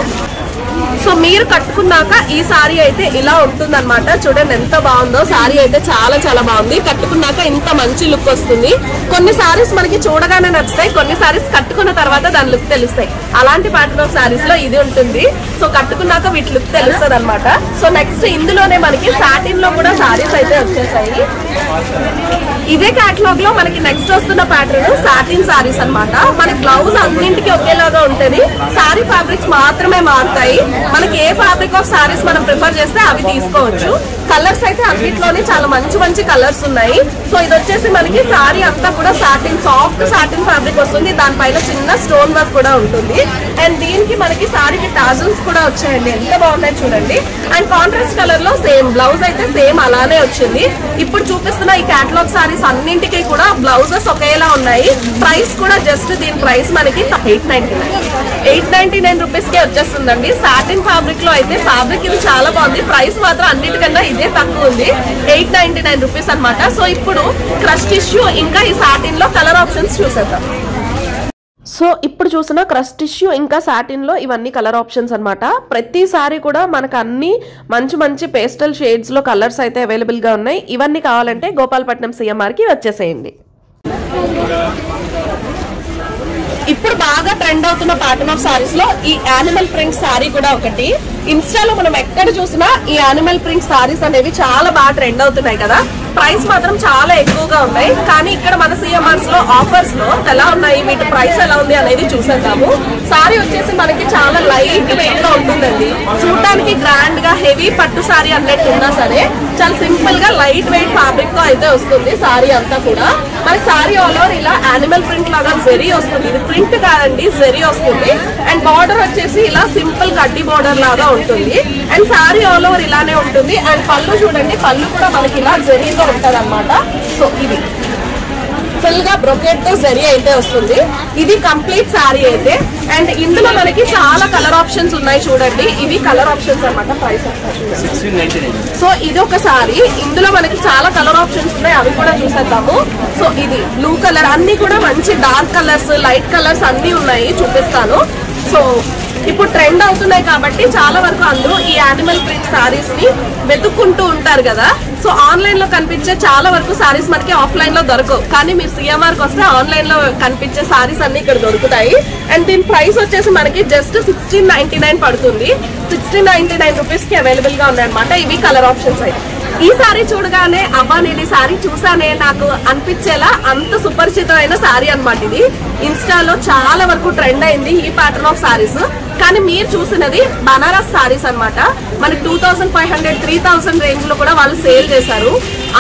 సో మీరు కట్టుకున్నాక ఈ సారీ అయితే ఇలా ఉంటుంది అనమాట. చూడండి ఎంత బాగుందో. సారీ అయితే చాలా చాలా బాగుంది. కట్టుకున్నాక ఇంత మంచి లుక్ వస్తుంది. కొన్ని సారీస్ మనకి చూడగానే నచ్చుతాయి, కొన్ని సారీస్ కట్టుకున్న తర్వాత దాని లుక్ తెలుస్తాయి. అలాంటి ప్యాటర్న్ ఆఫ్ సారీస్ లో ఇది ఉంటుంది. సో కట్టుకున్నాక వీటి లుక్ తెలుస్తుంది అనమాట. సో నెక్స్ట్ ఇందులోనే మనకి సాటిన్ లో కూడా సారీస్ అయితే వచ్చేసాయి. ఇదే క్యాటలాగ్ లో మనకి నెక్స్ట్ వస్తున్న ప్యాటర్న్ సాటిన్ సారీస్ అన్నమాట. మనకి బ్లౌజ్ అన్నింటికి ఒకేలాగా ఉంటుంది. సారీ ఫ్యాబ్రిక్స్ మాత్రమే మారుతాయి. మనకి ఏ ఫ్యాబ్రిక్ ఆఫ్ సారీస్ మనం ప్రిఫర్ చేస్తే అవి తీసుకోవచ్చు. కలర్స్ అయితే అన్నిట్లోనే చాలా మంచి మంచి కలర్స్ ఉన్నాయి. సో ఇది వచ్చేసి మనకి సారీ అంతా కూడా సాటిన్, సాఫ్ట్ సాటిన్ ఫ్యాబ్రిక్ వస్తుంది. దానిపైన చిన్న స్టోన్ వర్క్ కూడా ఉంటుంది. అండ్ దీనికి మనకి సారీకి టాజల్స్ కూడా వచ్చాయండి, ఎంత బాగున్నాయి చూడండి. అండ్ కాంట్రాస్ట్ కలర్ లో సేమ్ బ్లౌజ్ అయితే సేమ్ అలానే వచ్చింది. ఇప్పుడు చూపిస్తున్న ఈ క్యాటలాగ్ సారీస్ అన్నింటికి కూడా బ్లౌజెస్ ఒకేలా ఉన్నాయి. ప్రైస్ కూడా జస్ట్ దీని ప్రైస్ మనకి 899 రూపీస్ కే వచ్చేస్తుందండి. సాటిన్ సాటిన్ ఫ్యాబ్రిక్ లో అయితే ఫ్యాబ్రిక్ ఇది చాలా బాగుంది. ప్రైస్ మాత్రం అన్నిటికన్నా ఇదే తక్కువ ఉంది, 899 రూపీస్ అనమాట. సో ఇప్పుడు క్రష్ టిష్యూ ఇంకా ఈ సాటిన్ లో కలర్ ఆప్షన్స్ చూసేద్దాం. సో ఇప్పుడు చూసిన క్రష్ టిష్యూ ఇంకా సాటిన్ లో ఇవన్నీ కలర్ ఆప్షన్స్ అనమాట. ప్రతిసారి కూడా మనకు అన్ని మంచి మంచి పేస్టల్ షేడ్స్ లో కలర్స్ అయితే అవైలబుల్ గా ఉన్నాయి. ఇవన్నీ కావాలంటే గోపాలపట్నం సిఎంఆర్ కి వచ్చేసేయండి. ఇప్పుడు బాగా ట్రెండ్ అవుతున్న ప్యాటర్న్ ఆఫ్ సారీస్ లో ఈ యానిమల్ ప్రింట్ సారీ కూడా ఒకటి. ఇన్స్టాలో మనం ఎక్కడ చూసినా ఈ యానిమల్ ప్రింట్ సారీస్ అనేవి చాలా బాగా ట్రెండ్ అవుతున్నాయి కదా. ప్రైస్ మాత్రం చాలా ఎక్కువగా ఉన్నాయి, కానీ ఇక్కడ మన సిఎంఆర్స్ లో ఆఫర్స్ లో ఎలా ఉన్నాయి, వీటి ప్రైస్ ఎలా ఉంది అనేది చూసేద్దాము. సారీ వచ్చేసి మనకి చాలా లైట్ వెయిట్ గా ఉంటుందండి. చూడటానికి గ్రాండ్ గా హెవీ పట్టు సారీ అన్నట్టు ఉన్నా సరే చాలా సింపుల్ గా లైట్ వెయిట్ ఫ్యాబ్రిక్ తో అయితే వస్తుంది. సారీ అంతా కూడా మనకి సారీ ఆల్ ఓవర్ ఇలా యానిమల్ ప్రింట్ లాగా జెరీ వస్తుంది. ఇది ప్రింట్ కాదండి, జెరీ వస్తుంది. అండ్ బార్డర్ వచ్చేసి ఇలా సింపుల్ గడ్డి బార్డర్ లాగా ఉంటుంది. అండ్ సారీ ఆల్ ఓవర్ ఇలానే ఉంటుంది. అండ్ పళ్ళు చూడండి, పళ్ళు కూడా మనకి ఇలా జెరీతో ఉంటది అనమాట. సో ఇది ఫుల్ గా బ్రొకెట్ తో జరీ అయితే వస్తుంది. ఇది కంప్లీట్ సారీ అయితే. అండ్ ఇందులో మనకి చాలా కలర్ ఆప్షన్స్ ఉన్నాయి చూడండి. ఇవి కలర్ ఆప్షన్స్ అనమాట. ప్రైస్ 1699. సో ఇది ఒక సారీ, ఇందులో మనకి చాలా కలర్ ఆప్షన్స్ ఉన్నాయి, అవి కూడా చూసేద్దాము. సో ఇది బ్లూ కలర్, అన్ని కూడా మంచి డార్క్ కలర్స్, లైట్ కలర్స్ అన్ని ఉన్నాయి, చూపిస్తాను. సో ఇప్పుడు ట్రెండ్ అవుతున్నాయి కాబట్టి చాలా వరకు అందరూ ఈ యానిమల్ ప్రింట్ సారీస్ ని వెతుక్కుంటూ ఉంటారు కదా. సో ఆన్లైన్ లో కనిపించే చాలా వరకు సారీస్ మనకి ఆఫ్లైన్ లో దొరకవు, కానీ మీరు సిఎంఆర్ కి వస్తే ఆన్లైన్ లో కనిపించే సారీస్ అన్ని ఇక్కడ దొరుకుతాయి. అండ్ దీని ప్రైస్ వచ్చేసి మనకి జస్ట్ 1699 పడుతుంది. 1699 రూపీస్ కి అవైలబుల్ గా ఉన్నాయన్నమాట. ఇవి కలర్ ఆప్షన్స్ అయితే. ఈ సారీ చూడగానే అబ్బా నేను ఈ సారీ చూసానే నాకు అనిపించేలా అంత సుపరిచితమైన సారీ అనమాట. ఇది ఇన్స్టాలో చాలా వరకు ట్రెండ్ అయింది ఈ ప్యాటర్న్ ఆఫ్ సారీస్. కానీ మీరు చూసినది బనారస్ సారీస్ అనమాట. మనకి 2500, 3000 రేంజ్ లో కూడా వాళ్ళు సేల్ చేశారు.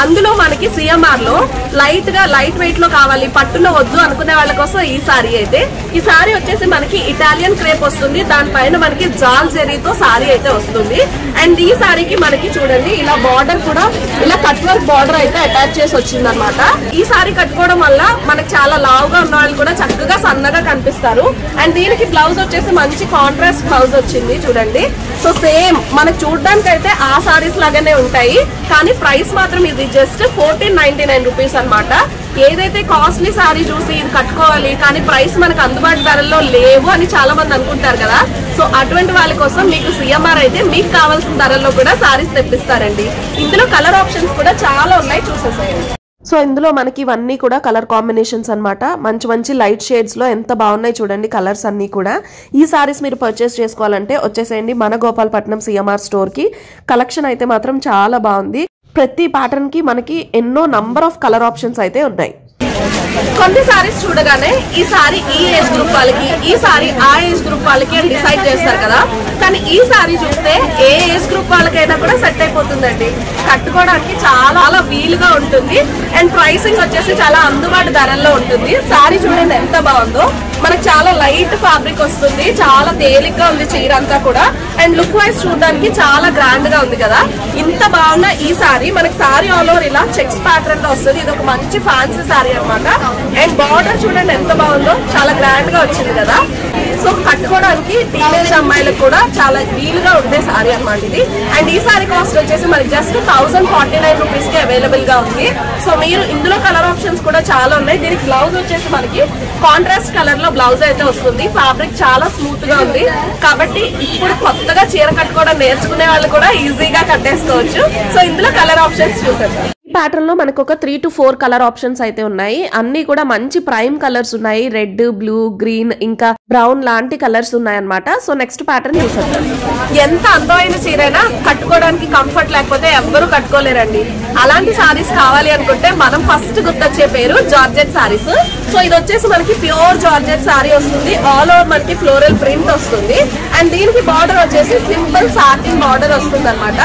అందులో మనకి సిఎంఆర్ లో లైట్ గా లైట్ వెయిట్ లో కావాలి, పట్టులో వద్దు అనుకునే వాళ్ళ కోసం ఈ సారీ అయితే. ఈ సారీ వచ్చేసి మనకి ఇటాలియన్ క్రేప్ వస్తుంది, దానిపైన మనకి జాల్ జెరీతో సారీ అయితే వస్తుంది. అండ్ ఈ సారీకి మనకి చూడండి ఇలా బార్డర్ కూడా ఇలా కట్ వర్క్ బార్డర్ అయితే అటాచ్ చేసి వచ్చింది అనమాట. ఈ సారీ కట్టుకోవడం వల్ల మనకి చాలా లావుగా ఉన్న వాళ్ళు కూడా చక్కగా సన్నగా కనిపిస్తారు. అండ్ దీనికి బ్లౌజ్ వచ్చేసి మంచి కాంట్రాస్ట్ బ్లౌజ్ వచ్చింది చూడండి. సో సేమ్ మనకు చూడడానికి అయితే ఆ సారీస్ లాగానే ఉంటాయి, కానీ ప్రైస్ మాత్రం ఇది జస్ట్ 1499 రూపీస్ అనమాట. ఏదైతే కాస్ట్లీ సారీ చూసి ఇది కట్టుకోవాలి కానీ ప్రైస్ మనకు అందుబాటు ధరల్లో లేవు అని చాలా మంది అనుకుంటారు కదా. సో అటువంటి వాళ్ళ కోసం మీకు సిఎంఆర్ అయితే మీకు కావాల్సిన ధరల్లో కూడా సారీస్ తెప్పిస్తారండి. ఇందులో కలర్ ఆప్షన్స్ కూడా చాలా ఉన్నాయి, చూసేసేయండి. సో ఇందులో మనకి ఇవన్నీ కూడా కలర్ కాంబినేషన్స్ అనమాట. మంచి మంచి లైట్ షేడ్స్ లో ఎంత బాగున్నాయి చూడండి కలర్స్ అన్ని కూడా. ఈ సారీస్ మీరు పర్చేస్ చేసుకోవాలంటే వచ్చేసేయండి మన గోపాలపట్నం సిఎంఆర్ స్టోర్ కి. కలెక్షన్ అయితే మాత్రం చాలా బాగుంది. ప్రతి ప్యాటర్న్ కి మనకి ఎన్నో నంబర్ ఆఫ్ కలర్ ఆప్షన్స్ అయితే ఉన్నాయి. కొన్ని సారీస్ చూడగానే ఈ సారీ ఈ ఏజ్ గ్రూప్ వాళ్ళకి, ఈ సారీ ఆ ఏజ్ గ్రూప్ వాళ్ళకి అని డిసైడ్ చేస్తారు కదా. కానీ ఈ సారీ చూస్తే ఏ ఏజ్ గ్రూప్ వాళ్ళకైనా కూడా సెట్ అయిపోతుందండి. కట్టుకోవడానికి చాలా వీలుగా ఉంటుంది. అండ్ ప్రైసింగ్ వచ్చేసి చాలా అందుబాటు ధరల్లో ఉంటుంది. సారీ చూడండి ఎంత బాగుందో. మనకు చాలా లైట్ ఫ్యాబ్రిక్ వస్తుంది, చాలా తేలిగ్గా ఉంది చీర అంతా కూడా. అండ్ లుక్ వైజ్ చూడడానికి చాలా గ్రాండ్ గా ఉంది కదా. ఇంత బాగున్న ఈ సారీ మనకి సారీ ఆల్ ఓవర్ ఇలా చెక్స్ ప్యాటర్న్ లో వస్తుంది. ఇది ఒక మంచి ఫ్యాన్సీ సారీ అనమాట. అండ్ బార్డర్ చూడండి ఎంత బాగుందో, చాలా గ్రాండ్ గా వచ్చింది కదా. సో కట్టుకోవడానికి టీనేజ్ అమ్మాయిలకు కూడా చాలా వీలుగా ఉండే సారీ అనమాట ఇది. అండ్ ఈ సారీ కాస్ట్ వచ్చేసి మనకి జస్ట్ 1049 రూపీస్ కి అవైలబుల్ గా ఉంది. సో మీరు ఇందులో కలర్ ఆప్షన్స్ కూడా చాలా ఉన్నాయి. దీనికి బ్లౌజ్ వచ్చేసి మనకి కాంట్రాస్ట్ కలర్ లో బ్లౌజ్ అయితే వస్తుంది. ఫ్యాబ్రిక్ చాలా స్మూత్ గా ఉంది కాబట్టి ఇప్పుడు కొత్తగా చీర కట్టుకోవడం నేర్చుకునే వాళ్ళు కూడా ఈజీగా కట్టేసుకోవచ్చు. సో ఇందులో కలర్ ఆప్షన్స్ చూసేద్దాం. ఈ ప్యాటర్న్ లో మనకు ఒక 3 to 4 కలర్ ఆప్షన్స్ అయితే ఉన్నాయి. అన్ని కూడా మంచి ప్రైమ్ కలర్స్ ఉన్నాయి. రెడ్, బ్లూ, గ్రీన్ ఇంకా బ్రౌన్ లాంటి కలర్స్ ఉన్నాయి అన్నమాట. సో నెక్స్ట్ ప్యాటర్న్ చూసేద్దాం. ఎంత అందమైన చీరైనా కట్టుకోవడానికి కంఫర్ట్ లేకపోతే ఎవ్వరూ కట్టుకోలేరండి. అలాంటి సారీస్ కావాలి అనుకుంటే మనం ఫస్ట్ గుర్తొచ్చే పేరు జార్జెట్ సారీస్. సో ఇది వచ్చేసి మనకి ప్యూర్ జార్జెట్ సారీ వస్తుంది. ఆల్ ఓవర్ మనకి ఫ్లోరల్ ప్రింట్ వస్తుంది. అండ్ దీనికి బార్డర్ వచ్చేసి సింపుల్ సాటిన్ బార్డర్ వస్తుంది అనమాట.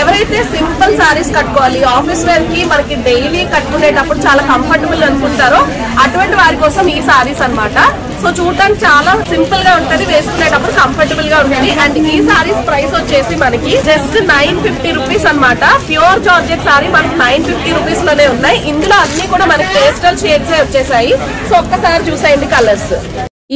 ఎవరైతే సింపుల్ సారీస్ కట్టుకోవాలి, ఆఫీస్ వేర్ కి మనకి డైలీ కట్టుకునేటప్పుడు చాలా కంఫర్టబుల్ అనుకుంటారో అటువంటి వారి కోసం ఈ సారీస్ అనమాట. సో చూడటానికి చాలా సింపుల్ గా ఉంటది, వేసుకునేటప్పుడు కంఫర్టబుల్ గా ఉంటుంది. అండ్ ఈ సారీస్ ప్రైస్ వచ్చేసి మనకి జస్ట్ 950 రూపీస్ అనమాట. ప్యూర్ జార్జెట్ సారీ మనకి 950 రూపీస్ లోనే ఉన్నాయి. ఇందులో అన్ని కూడా మనకి పేస్టల్ షేడ్స్ వచ్చేసాయి. సో ఒక్కసారి చూసేయండి కలర్స్.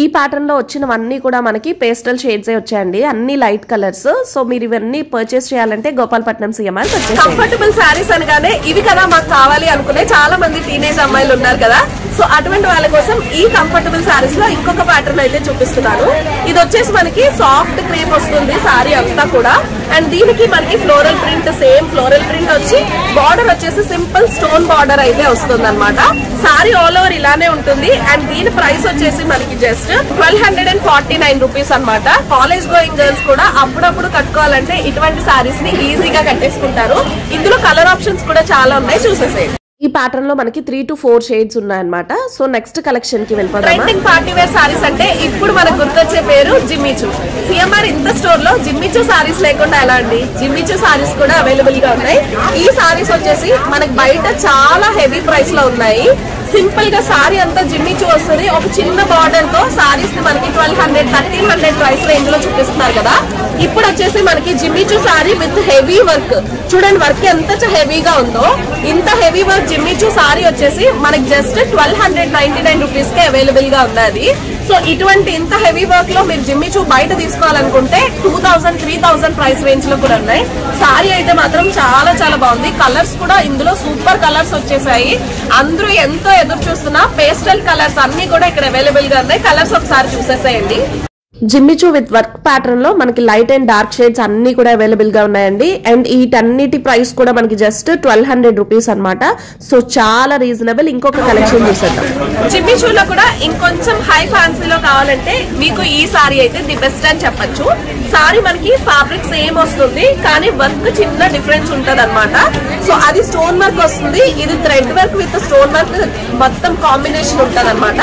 ఈ ప్యాటర్న్ లో వచ్చినవన్నీ కూడా మనకి పేస్టల్ షేడ్స్ వచ్చాయండి, అన్ని లైట్ కలర్స్. సో మీరు ఇవన్నీ పర్చేస్ చేయాలంటే గోపాలపట్నం సిఎంఆర్ కంఫర్టబుల్ శారీస్ అనగానే ఇవి కదా మాకు కావాలి అనుకునే చాలా మంది టీనేజ్ అమ్మాయిలు ఉన్నారు కదా. సో అటువంటి వాళ్ళ కోసం ఈ కంఫర్టబుల్ శారీస్ లో ఇంకొక ప్యాటర్న్ అయితే చూపిస్తున్నాను. ఇది వచ్చేసి మనకి సాఫ్ట్ క్రేప్ వస్తుంది శారీ అంతా కూడా. అండ్ దీనికి మనకి floral print, same floral print వచ్చి బార్డర్ వచ్చేసి సింపుల్ స్టోన్ బార్డర్ అయితే వస్తుంది అనమాట. శారీ ఆల్ ఓవర్ ఇలానే ఉంటుంది. అండ్ దీని ప్రైస్ వచ్చేసి మనకి జస్ట్ 1249 రూపీస్ అనమాట. కాలేజ్ గోయింగ్ గర్ల్స్ కూడా అప్పుడప్పుడు కట్టుకోవాలంటే ఇటువంటి శారీస్ ని ఈజీగా కట్టేసుకుంటారు. ఇందులో కలర్ ఆప్షన్స్ కూడా చాలా ఉన్నాయి, చూసేసేయండి. ఈ ప్యాటర్న్ లో మనకి 3 to 4 షేడ్స్ ఉన్నాయన్నమాట. సో నెక్స్ట్ కలెక్షన్ కి వెళ్ళిపోదాం. ట్రెండింగ్ పార్టీ వేర్ సారీస్ అంటే ఇప్పుడు మనకు గుర్తొచ్చే పేరు జిమ్మిచూ. సిఎంఆర్ ఇంత స్టోర్ లో జిమ్మిచూ సారీస్ లేకుండా ఎలా అండి? జిమ్మిచూ సారీస్ కూడా అవైలబుల్ గా ఉన్నాయి. ఈ సారీస్ వచ్చేసి మనకి బయట చాలా హెవీ ప్రైస్ లో ఉన్నాయి. సింపుల్ గా సారీ అంతా జిమ్మిచూ వస్తుంది. ఒక చిన్న బార్డర్ తో సారీస్ ని మనకి 1200, 1300 ప్రైస్ రేంజ్ లో చూపిస్తున్నారు కదా. ఇప్పుడు వచ్చేసి మనకి Jimmy Choo sorry with heavy work. చూడండి వర్క్ ఎంత హెవీగా ఉందో. ఇంత హెవీ వర్క్ జిమ్మిచూ సారీ వచ్చేసి మనకి జస్ట్ 1299 రూపీస్ కి అవైలబుల్ గా ఉన్నది. సో ఇటువంటి ఇంత హెవీ వర్క్ లో మీరు జిమ్మిచూ బయట తీసుకోవాలనుకుంటే 2000, 3000 ప్రైస్ రేంజ్ లో కూడా ఉన్నాయి. సారీ అయితే మాత్రం చాలా చాలా బాగుంది. కలర్స్ కూడా ఇందులో సూపర్ కలర్స్ వచ్చేసాయి. అందరూ ఎంతో ఎదురు చూస్తున్న పేస్టల్ కలర్స్ అన్ని కూడా ఇక్కడ అవైలబుల్ గా ఉన్నాయి. కలర్స్ ఒకసారి చూసేసేయండి. జిమ్మిచూ విత్ వర్క్ ప్యాటర్న్ లో మనకి లైట్ అండ్ డార్క్ షేడ్స్ అన్ని కూడా అవైలబుల్ గా ఉన్నాయండి. అండ్ వీటన్నిటి ప్రైస్ కూడా మనకి జస్ట్ 1200 రూపీస్ అనమాట. సో చాలా రీజనబుల్. ఇంకొక కలెక్షన్ చూసేద్దాం. జిమ్మిచూలో కూడా ఇంకొంచెం హై ఫ్యాన్సీలో కావాలంటే మీకు ఈ సారీ అయితే ది బెస్ట్ అని చెప్పొచ్చు. సారీ మనకి ఫ్యాబ్రిక్ సేమ్ వస్తుంది, కానీ వర్క్ చిన్న డిఫరెన్స్ ఉంటది అనమాట. సో అది స్టోన్ వర్క్ వస్తుంది, ఇది thread work with stone work మొత్తం కాంబినేషన్ ఉంటది అనమాట.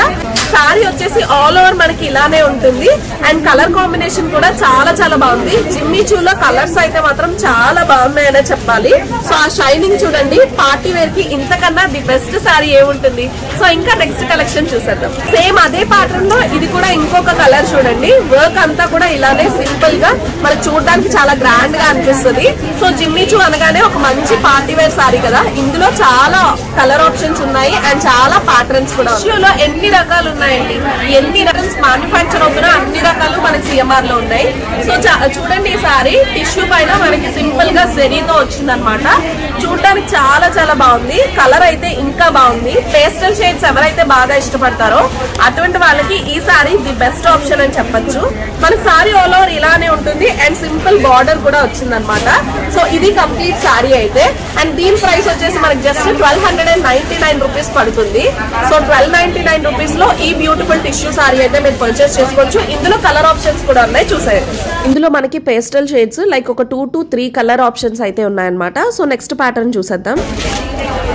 సారీ వచ్చేసి ఆల్ ఓవర్ మనకి ఇలానే ఉంటుంది. అండ్ కలర్ కాంబినేషన్ కూడా చాలా చాలా బాగుంది. జిమ్మిచూలో కలర్స్ అయితే మాత్రం చాలా బాగున్నాయనే చెప్పాలి. సో ఆ షైనింగ్ చూడండి, పార్టీ వేర్ కి ఇంతకన్నా ది బెస్ట్ సారీ ఏముంటుంది. సో ఇంకా నెక్స్ట్ కలెక్షన్ చూసేద్దాం. సేమ్ అదే ప్యాటర్న్ లో ఇది కూడా ఇంకొక కలర్ చూడండి. వర్క్ అంతా కూడా ఇలానే సింపుల్ గా మనకు చూడడానికి చాలా గ్రాండ్ గా అనిపిస్తుంది. సో జిమ్మిచూ అనగానే ఒక మంచి పార్టీ వేర్ సారీ కదా. ఇందులో చాలా కలర్ ఆప్షన్స్ ఉన్నాయి అండ్ చాలా ప్యాటర్న్స్ కూడా. టిష్యూలో ఎన్ని రకాలు ఉన్నాయండి, ఎన్ని రకాలు మ్యానుఫ్యాక్చర్ అవుతున్నా అన్ని రకాలు మనకి సిఎంఆర్ లో ఉన్నాయి. సో చూడండి, ఈ సారీ టిష్యూ పైన మనకి సింపుల్ గా జరీతో వచ్చింది అనమాట. చూడడానికి చాలా చాలా బాగుంది. కలర్ అయితే ఇంకా బాగుంది. పేస్టల్ షేడ్స్ ఎవరైతే బాగా ఇష్టపడతారో అటువంటి వాళ్ళకి ఈ సారీ ది బెస్ట్ ఆప్షన్ అని చెప్పొచ్చు. మనకి సారీ ఆల్ ఓవర్ ఇలానే ఉంటుంది అండ్ సింపుల్ బార్డర్ కూడా వచ్చింది అనమాట. సో ఇది కంప్లీట్ సారీ అయితే. అండ్ దీని ప్రైస్ వచ్చేసి మనకి జస్ట్ 1299 రూపీస్ పడుతుంది. సో 1299 రూపీస్ లో ఈ బ్యూటిఫుల్ టిష్యూ సారీ అయితే మీరు పర్చేస్ చేసుకోవచ్చు. ఇందులో కలర్ ఆప్షన్స్ కూడా ఉన్నాయి, చూసేయండి. ఇందులో మనకి పేస్టల్ షేడ్స్ లైక్ ఒక 2 to 3 కలర్ ఆప్షన్స్ అయితే ఉన్నాయన్నమాట. సో నెక్స్ట్ ప్యాటర్న్ చూసేద్దాం.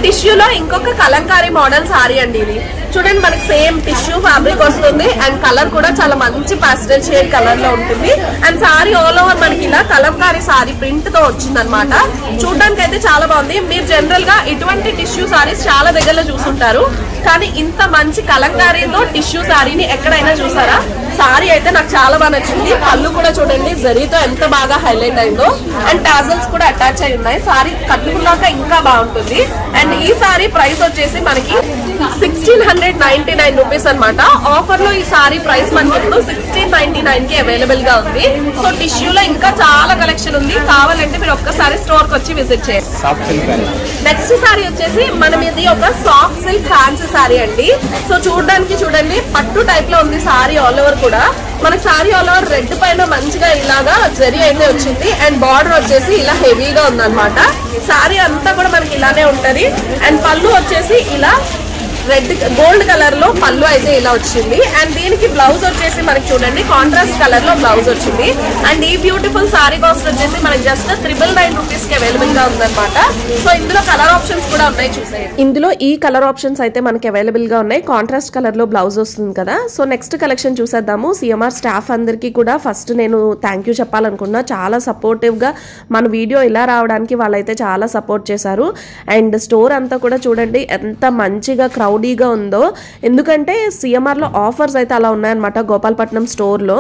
టిష్యూలో ఇంకొక కలంకారీ మోడల్ సారీ అండి ఇది. చూడండి, మనకి సేమ్ టిష్యూ ఫ్యాబ్రిక్ వస్తుంది అండ్ కలర్ కూడా చాలా మంచి పాస్టల్ షేడ్ కలర్ లో ఉంటుంది. అండ్ సారీ ఆల్ ఓవర్ మనకి ఇలా కలంకారీ సారీ ప్రింట్ తో వచ్చింది అనమాట. చూడడానికి అయితే చాలా బాగుంది. మీరు జనరల్ గా ఇటువంటి టిష్యూ సారీస్ చాలా దగ్గరలో చూసుంటారు, కానీ ఇంత మంచి కలంకారీతో టిష్యూ సారీని ఎక్కడైనా చూసారా? సారీ అయితే నాకు చాలా బాగా నచ్చింది. పళ్ళు కూడా చూడండి జరీతో ఎంత బాగా హైలైట్ అయిందో. అండ్ టాజల్స్ కూడా అటాచ్ అయి ఉన్నాయి. సారీ కట్టుకున్నాక ఇంకా బాగుంటుంది. అండ్ ఈ సారీ ప్రైస్ వచ్చేసి మనకి 1699 రూపీస్ అనమాట. ఆఫర్ లో ఈ సారీ ప్రైస్ మనకి ఇప్పుడు 1699 కి అవైలబుల్ గా ఉంది. సో టిష్యూలో ఇంకా చాలా కలెక్షన్ ఉంది. కావాలంటే మీరు ఒక్కసారి స్టోర్ కి వచ్చి విజిట్ చేయండి. నెక్స్ట్ సారీ వచ్చేసి మనం ఇది ఒక సాఫ్ట్ సిల్క్ ఫ్యాన్సీ సారీ అండి. సో చూడడానికి చూడండి పట్టు టైప్ లో ఉంది సారీ ఆల్ ఓవర్ కూడా. మనకి సారీ ఆల్ ఓవర్ రెడ్ పైన మంచిగా ఇలాగా జరీ అయితే వచ్చింది అండ్ బార్డర్ వచ్చేసి ఇలా హెవీగా ఉందన్నమాట. సారీ అంతా కూడా మనకి ఇలానే ఉంటది. అండ్ పళ్ళు వచ్చేసి ఇలా రెడ్ గోల్డ్ కలర్ లో పళ్ళు అయితే ఇలా వచ్చింది. అండ్ దీనికి బ్లౌజ్ వచ్చేసి మనకి చూడండి కాంట్రాస్ట్ కలర్ లో బ్లౌజ్ వచ్చింది. అండ్ ఈ బ్యూటిఫుల్ సారీ కాస్ట్ వచ్చేసి మనకి జస్ట్ 999 రూపీస్ కి అవైలబుల్ గా ఉందన్నమాట. సో ఇందులో కలర్ ఆప్షన్స్ కూడా ఉన్నాయి, చూసేయండి. ఇందులో ఈ కలర్ ఆప్షన్స్ అయితే మనకి అవైలబుల్ గా ఉన్నాయి. కాంట్రాస్ట్ కలర్ లో బ్లౌజ్ వస్తుంది కదా. సో నెక్స్ట్ కలెక్షన్ చూసేద్దాము. సిఎంఆర్ స్టాఫ్ అందరికీ కూడా ఫస్ట్ నేను థ్యాంక్ యూ చెప్పాలనుకున్నా. చాలా సపోర్టివ్ గా మన వీడియో ఇలా రావడానికి వాళ్ళైతే చాలా సపోర్ట్ చేశారు. అండ్ స్టోర్ అంతా కూడా చూడండి ఎంత మంచిగా క్రౌడ్ క్రౌడీగా ఉందో. ఎందుకంటే సిఎంఆర్లో ఆఫర్స్ అయితే అలా ఉన్నాయన్నమాట. గోపాలపట్నం స్టోర్లో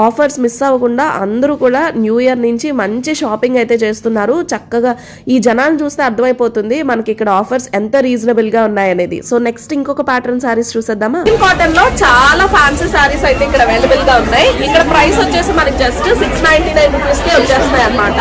ఆఫర్స్ మిస్ అవ్వకుండా అందరూ కూడా న్యూ ఇయర్ నుంచి మంచి షాపింగ్ అయితే చేస్తున్నారు. చక్కగా ఈ జనాలు చూస్తే అర్థమైపోతుంది మనకి ఇక్కడ ఆఫర్స్ ఎంత రీజనబుల్ గా ఉన్నాయనేది. సో నెక్స్ట్ ఇంకొక ప్యాటర్న్ సారీస్ చూసేద్దామా. కాటన్ లో చాలా ఫ్యాన్సీ సారీస్ అయితే ఇక్కడ అవైలబుల్ గా ఉన్నాయి. ఇక్కడ ప్రైస్ వచ్చేసి మనకి జస్ట్ 699 రూపీస్ కి వచ్చేస్తాయి అనమాట.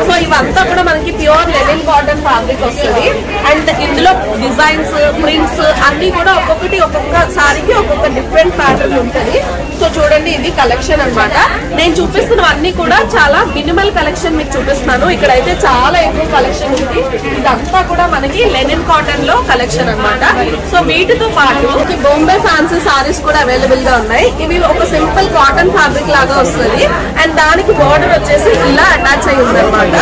సో ఇవంతా కూడా మనకి ప్యూర్ లెనిన్ కాటన్ ఫ్యాబ్రిక్ వస్తుంది. అండ్ ఇందులో డిజైన్స్, ప్రింట్స్ అన్ని కూడా ఒక్కొక్కటి ఒక్కొక్క సారీకి ఒక్కొక్క డిఫరెంట్ ప్యాటర్న్ ఉంటుంది. సో చూడండి, ఇది కలెక్షన్ అన్నమాట. నేను చూపిస్తున్నవన్నీ కూడా చాలా మినిమల్ కలెక్షన్ మీకు చూపిస్తున్నాను. ఇక్కడైతే చాలా ఎక్కువ కలెక్షన్ ఉంది. ఇదంతా కూడా మనకి లెనిన్ కాటన్ లో కలెక్షన్ అన్నమాట. సో వీటితో పాటు బొంబే ఫ్యాన్సీ సారీస్ కూడా అవైలబుల్ గా ఉన్నాయి. ఇవి ఒక సింపుల్ కాటన్ ఫ్యాబ్రిక్ లాగా వస్తుంది. అండ్ దానికి బార్డర్ వచ్చేసి ఇలా అటాచ్ అయ్యి ఉంది అనమాట.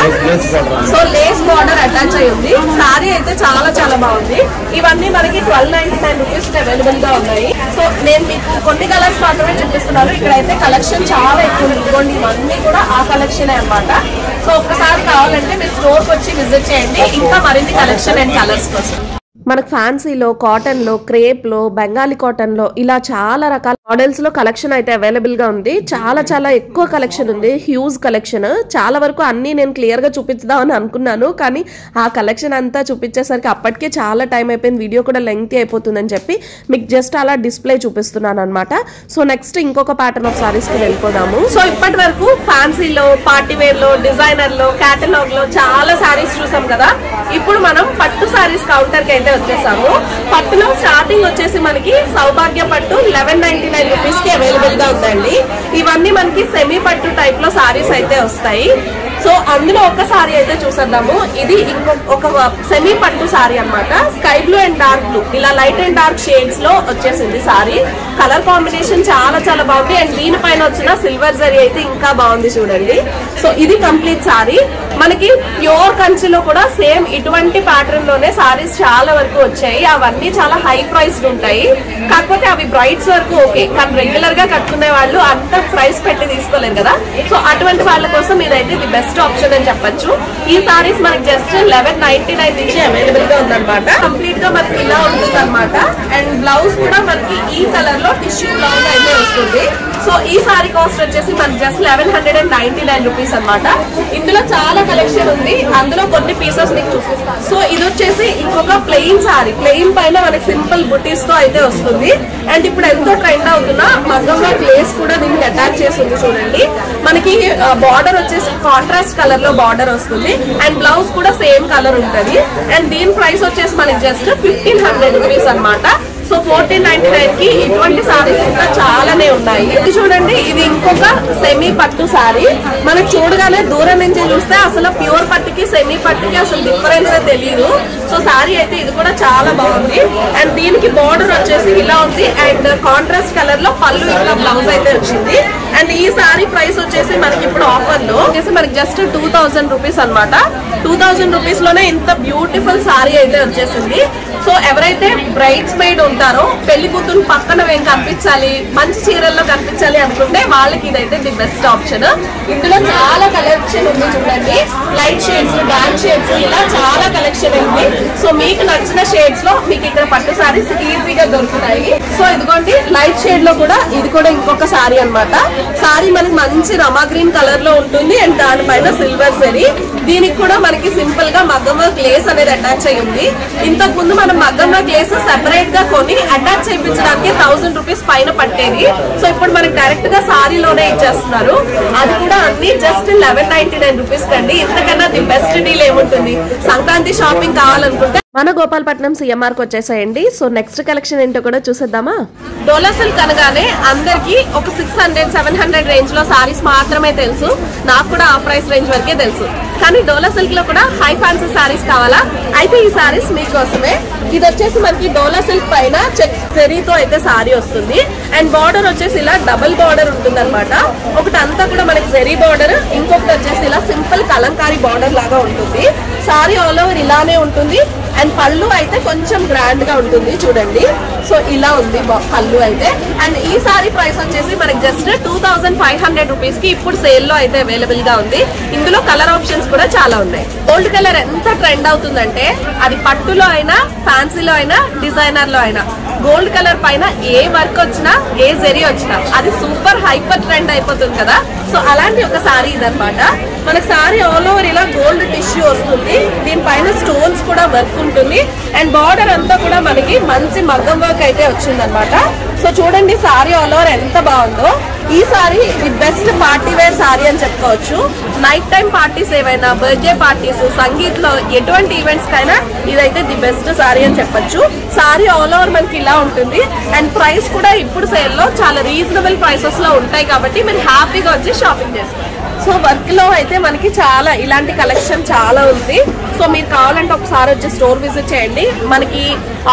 సో లేస్ బార్డర్ అటాచ్ అయ్యి ఉంది. సారీ అయితే చాలా చాలా బాగుంది. ఇవన్నీ మనకి 1299 రూపీస్ అవైలబుల్ గా ఉన్నాయి. సో నేను మీకు కొన్ని కలర్స్ మాత్రమే చూపిస్తున్నాను. ఇక్కడైతే కలెక్షన్ చాలా ఎక్కువ ఉంది. ఇవన్నీ కూడా ఆ కలెక్షన్ అన్నమాట. సో ఒక్కసారి కావాలంటే మీరు స్టోర్ కి వచ్చి విజిట్ చేయండి, ఇంకా మరిన్ని కలెక్షన్ అండ్ కలర్స్ కోసం. మనకు ఫ్యాన్సీలో, కాటన్లో, క్రేప్లో, బెంగాలీ కాటన్లో ఇలా చాలా రకాల మోడల్స్లో కలెక్షన్ అయితే అవైలబుల్గా ఉంది. చాలా చాలా ఎక్కువ కలెక్షన్ ఉంది, హ్యూజ్ కలెక్షన్. చాలా వరకు అన్నీ నేను క్లియర్గా చూపిద్దామని అనుకున్నాను, కానీ ఆ కలెక్షన్ అంతా చూపించేసరికి అప్పటికే చాలా టైం అయిపోయింది. వీడియో కూడా లెంగ్తీ అయిపోతుందని చెప్పి మీకు జస్ట్ అలా డిస్ప్లే చూపిస్తున్నాను అనమాట. సో నెక్స్ట్ ఇంకొక ప్యాటర్న్ ఆఫ్ సారీస్కి వెళ్ళిపోదాము. సో ఇప్పటి వరకు ఫ్యాన్సీలో, పార్టీ వేర్లో, డిజైనర్లో, క్యాటలాగ్లో చాలా సారీస్ చూసాం కదా. ఇప్పుడు మనం పట్టు సారీస్ కౌంటర్కి అయితే వచ్చేసాము. పట్టులో స్టార్టింగ్ వచ్చేసి మనకి సౌభాగ్య పట్టు 1199 రూపీస్ కి అవైలబుల్ గా ఉందండి. ఇవన్నీ మనకి సెమీ పట్టు టైప్ లో సారీస్ అయితే వస్తాయి. సో అందులో ఒక సారీ అయితే చూసేద్దాము. ఇది ఇంకొక సెమీ పట్టు సారీ అన్నమాట. Sky blue and dark blue, ఇలా లైట్ అండ్ డార్క్ షేడ్స్ లో వచ్చేసింది సారీ. కలర్ కాంబినేషన్ చాలా చాలా బాగుంది. అండ్ దీనిపైన వచ్చిన సిల్వర్ జరీ అయితే ఇంకా బాగుంది చూడండి. సో ఇది కంప్లీట్ సారీ. మనకి ప్యూర్ కంచిలో కూడా సేమ్ ఇటువంటి ప్యాటర్న్ లోనే సారీస్ చాలా వరకు వచ్చాయి. అవన్నీ చాలా హై ప్రైస్డ్ ఉంటాయి. కాకపోతే అవి బ్రైడ్స్ వరకు ఓకే, కానీ రెగ్యులర్ గా కట్టుకునే వాళ్ళు అంత ప్రైస్ పెట్టి తీసుకోలేరు కదా. సో అటువంటి వాళ్ళ కోసం ఇదైతే ది బెస్ట్ ఆప్షన్ అని చెప్పొచ్చు. ఈ సారీస్ మనకి జస్ట్ 1199 నుంచి అవైలబుల్ గా ఉందన్నమాట. కంప్లీట్ గా మనకి ఇలా ఉంటుంది అనమాట. అండ్ బ్లౌజ్ కూడా మనకి ఈ కలర్ లో టిష్యూ బ్లౌజ్ అయితే వస్తుంది. సో ఈ సారీ కాస్ట్ వచ్చేసి మనకి జస్ట్ 1199 రూపీస్ అనమాట. ఇందులో చాలా కలెక్షన్ ఉంది, అందులో కొన్ని పీసెస్ మీకు చూపిస్తాను. సో ఇది వచ్చేసి ఇంకొక ప్లెయిన్ సారీ, ప్లెయిన్ పైన మనకి సింపుల్ బుటీస్ తో అయితే వస్తుంది. అండ్ ఇప్పుడు ఎంతో ట్రెండ్ అవుతున్న మగ్గం వర్క్ లేస్ కూడా దీనికి అటాచ్ చేస్తుంది చూడండి. మనకి బార్డర్ వచ్చేసి కాంట్రాస్ట్ కలర్ లో బార్డర్ వస్తుంది. అండ్ బ్లౌజ్ కూడా సేమ్ కలర్ ఉంటుంది. అండ్ దీని ప్రైస్ వచ్చేసి మనకి జస్ట్ 1500 రూపీస్ అనమాట. సో 1499 కి ఇటువంటి సారీస్ ఇంకా చాలానే ఉన్నాయి. ఇది చూడండి, ఇది ఇంకొక సెమీ పట్టు సారీ. మనకు చూడగానే దూరం నుంచి చూస్తే అసలు ప్యూర్ పట్టుకి సెమీ పట్టుకి అసలు డిఫరెన్స్ తెలియదు. సో సారీ అయితే ఇది కూడా చాలా బాగుంది. అండ్ దీనికి బార్డర్ వచ్చేసి ఇలా ఉంది. అండ్ కాంట్రాస్ట్ కలర్ లో పళ్ళు ఇంకా బ్లౌజ్ అయితే వచ్చింది. అండ్ ఈ సారీ ప్రైస్ వచ్చేసి మనకి ఇప్పుడు ఆఫర్ లో వచ్చేసి మనకి జస్ట్ 2000 రూపీస్ అనమాట. 2000 రూపీస్ లోనే ఇంత బ్యూటిఫుల్ సారీ అయితే వచ్చేసింది. సో ఎవరైతే బ్రైడ్స్ మెయిడ్ ఉంటారో, పెళ్లి కూతురు పక్కన కనిపించాలి, మంచి చీరల్లో కనిపించాలి అనుకుంటే వాళ్ళకి ఇదైతే ది బెస్ట్ ఆప్షన్. ఇందులో చాలా కలెక్షన్ ఉంది చూడండి. లైట్ షేడ్స్, డార్క్ షేడ్స్, ఇలా చాలా కలెక్షన్ ఉంది. సో మీకు నచ్చిన షేడ్స్ లో మీకు ఇక్కడ పట్టు సారీస్ ఈజీగా దొరుకుతాయి. సో ఇదిగోండి, లైట్ షేడ్ లో కూడా ఇది కూడా ఇంకొక సారీ అనమాట. సారీ మనకి మంచి రమా గ్రీన్ కలర్ లో ఉంటుంది. అండ్ దానిపైన సిల్వర్ జరీ. దీనికి కూడా మనకి సింపుల్ గా మగ్గం వర్క్ లేస్ అనేది అటాచ్ అయ్యి ఉంది. ఇంతకు ముందు మనం మగ్గం వర్క్ లేస్ సెపరేట్ గా కొని అటాచ్ చేయించడానికి 1000 రూపీస్ పైన పట్టేది. సో ఇప్పుడు మనకి డైరెక్ట్ గా సారీలోనే ఇచ్చేస్తున్నారు. అది కూడా అన్ని జస్ట్ 1199 రూపీస్ కండి. ఇంతకన్నా ది బెస్ట్ డీల్ ఏముంటుంది. సంక్రాంతి షాపింగ్ కావాలనుకుంటే మన గోపాలపట్నం సిఎంఆర్కి వచ్చేసాయండి. సో నెక్స్ట్ కలెక్షన్ ఏంటో కూడా చూసేద్దామా. డోలా సిల్క్ అనగానే అందరికి ఒక 600-700 రేంజ్ లో సారీస్ మాత్రమే తెలుసు. నాకు కూడా ఆ ప్రైస్ రేంజ్ వరకే తెలుసు. కానీ డోలా సిల్క్ లో కూడా హై ఫ్యాన్సీ సారీస్ కావాలా? అయితే ఈ సారీస్ మీకోసమే. ఇది వచ్చేసి మనకి డోలా సిల్క్ పైన చెక్ జరీతో అయితే సారీ వస్తుంది. అండ్ బార్డర్ వచ్చేసి ఇలా డబుల్ బార్డర్ ఉంటుంది అనమాట. ఒకటి అంతా కూడా మనకి జరీ బార్డర్, ఇంకొకటి వచ్చేసి ఇలా సింపుల్ కలంకారీ బార్డర్ లాగా ఉంటుంది. సారీ ఆల్ ఓవర్ ఇలానే ఉంటుంది. అండ్ పళ్ళు అయితే కొంచెం గ్రాండ్ గా ఉంటుంది చూడండి. సో ఇలా ఉంది పళ్ళు అయితే. అండ్ ఈ సారీ ప్రైస్ వచ్చేసి మనకి జస్ట్ 2500 రూపీస్ కి ఇప్పుడు సేల్ లో అయితే అవైలబుల్ గా ఉంది. ఇందులో కలర్ ఆప్షన్స్ కూడా చాలా ఉన్నాయి. గోల్డ్ కలర్ ఎంత ట్రెండ్ అవుతుందంటే అది పట్టులో అయినా ఫ్యాన్సీలో అయినా డిజైనర్ లో అయినా గోల్డ్ కలర్ పైన ఏ వర్క్ వచ్చినా ఏ జరీ వచ్చినా అది సూపర్ హైపర్ ట్రెండ్ అయిపోతుంది కదా. సో అలాంటి ఒక సారీ ఇదనమాట. మనకి సారీ ఆల్ ఓవర్ ఇలా గోల్డ్ టిష్యూ వస్తుంది, దీనిపైన స్టోన్స్ కూడా వర్క్ ఉంటుంది అండ్ బార్డర్ అంతా కూడా మనకి మంచి మగ్గం వర్క్ అయితే వచ్చిందనమాట. సో చూడండి సారీ ఆల్ ఓవర్ ఎంత బాగుందో. ఈ sari the best party wear sari అని చెప్పుకోవచ్చు. నైట్ టైం పార్టీస్ ఏవైనా, బర్త్డే పార్టీస్, సంగీత్ లో ఎటువంటి ఈవెంట్స్ కైనా ఇదైతే ది బెస్ట్ సారీ అని చెప్పొచ్చు. సారీ ఆల్ ఓవర్ మనకి ఇలా ఉంటుంది అండ్ ప్రైస్ కూడా ఇప్పుడు సేల్ లో చాలా రీజనబుల్ ప్రైసెస్ లో ఉంటాయి కాబట్టి మీరు హ్యాపీగా వచ్చి షాపింగ్ చేసుకోండి. సో వర్క్ లో అయితే మనకి చాలా ఇలాంటి కలెక్షన్ చాలా ఉంది. సో మీరు కావాలంటే ఒకసారి వచ్చి స్టోర్ విజిట్ చేయండి. మనకి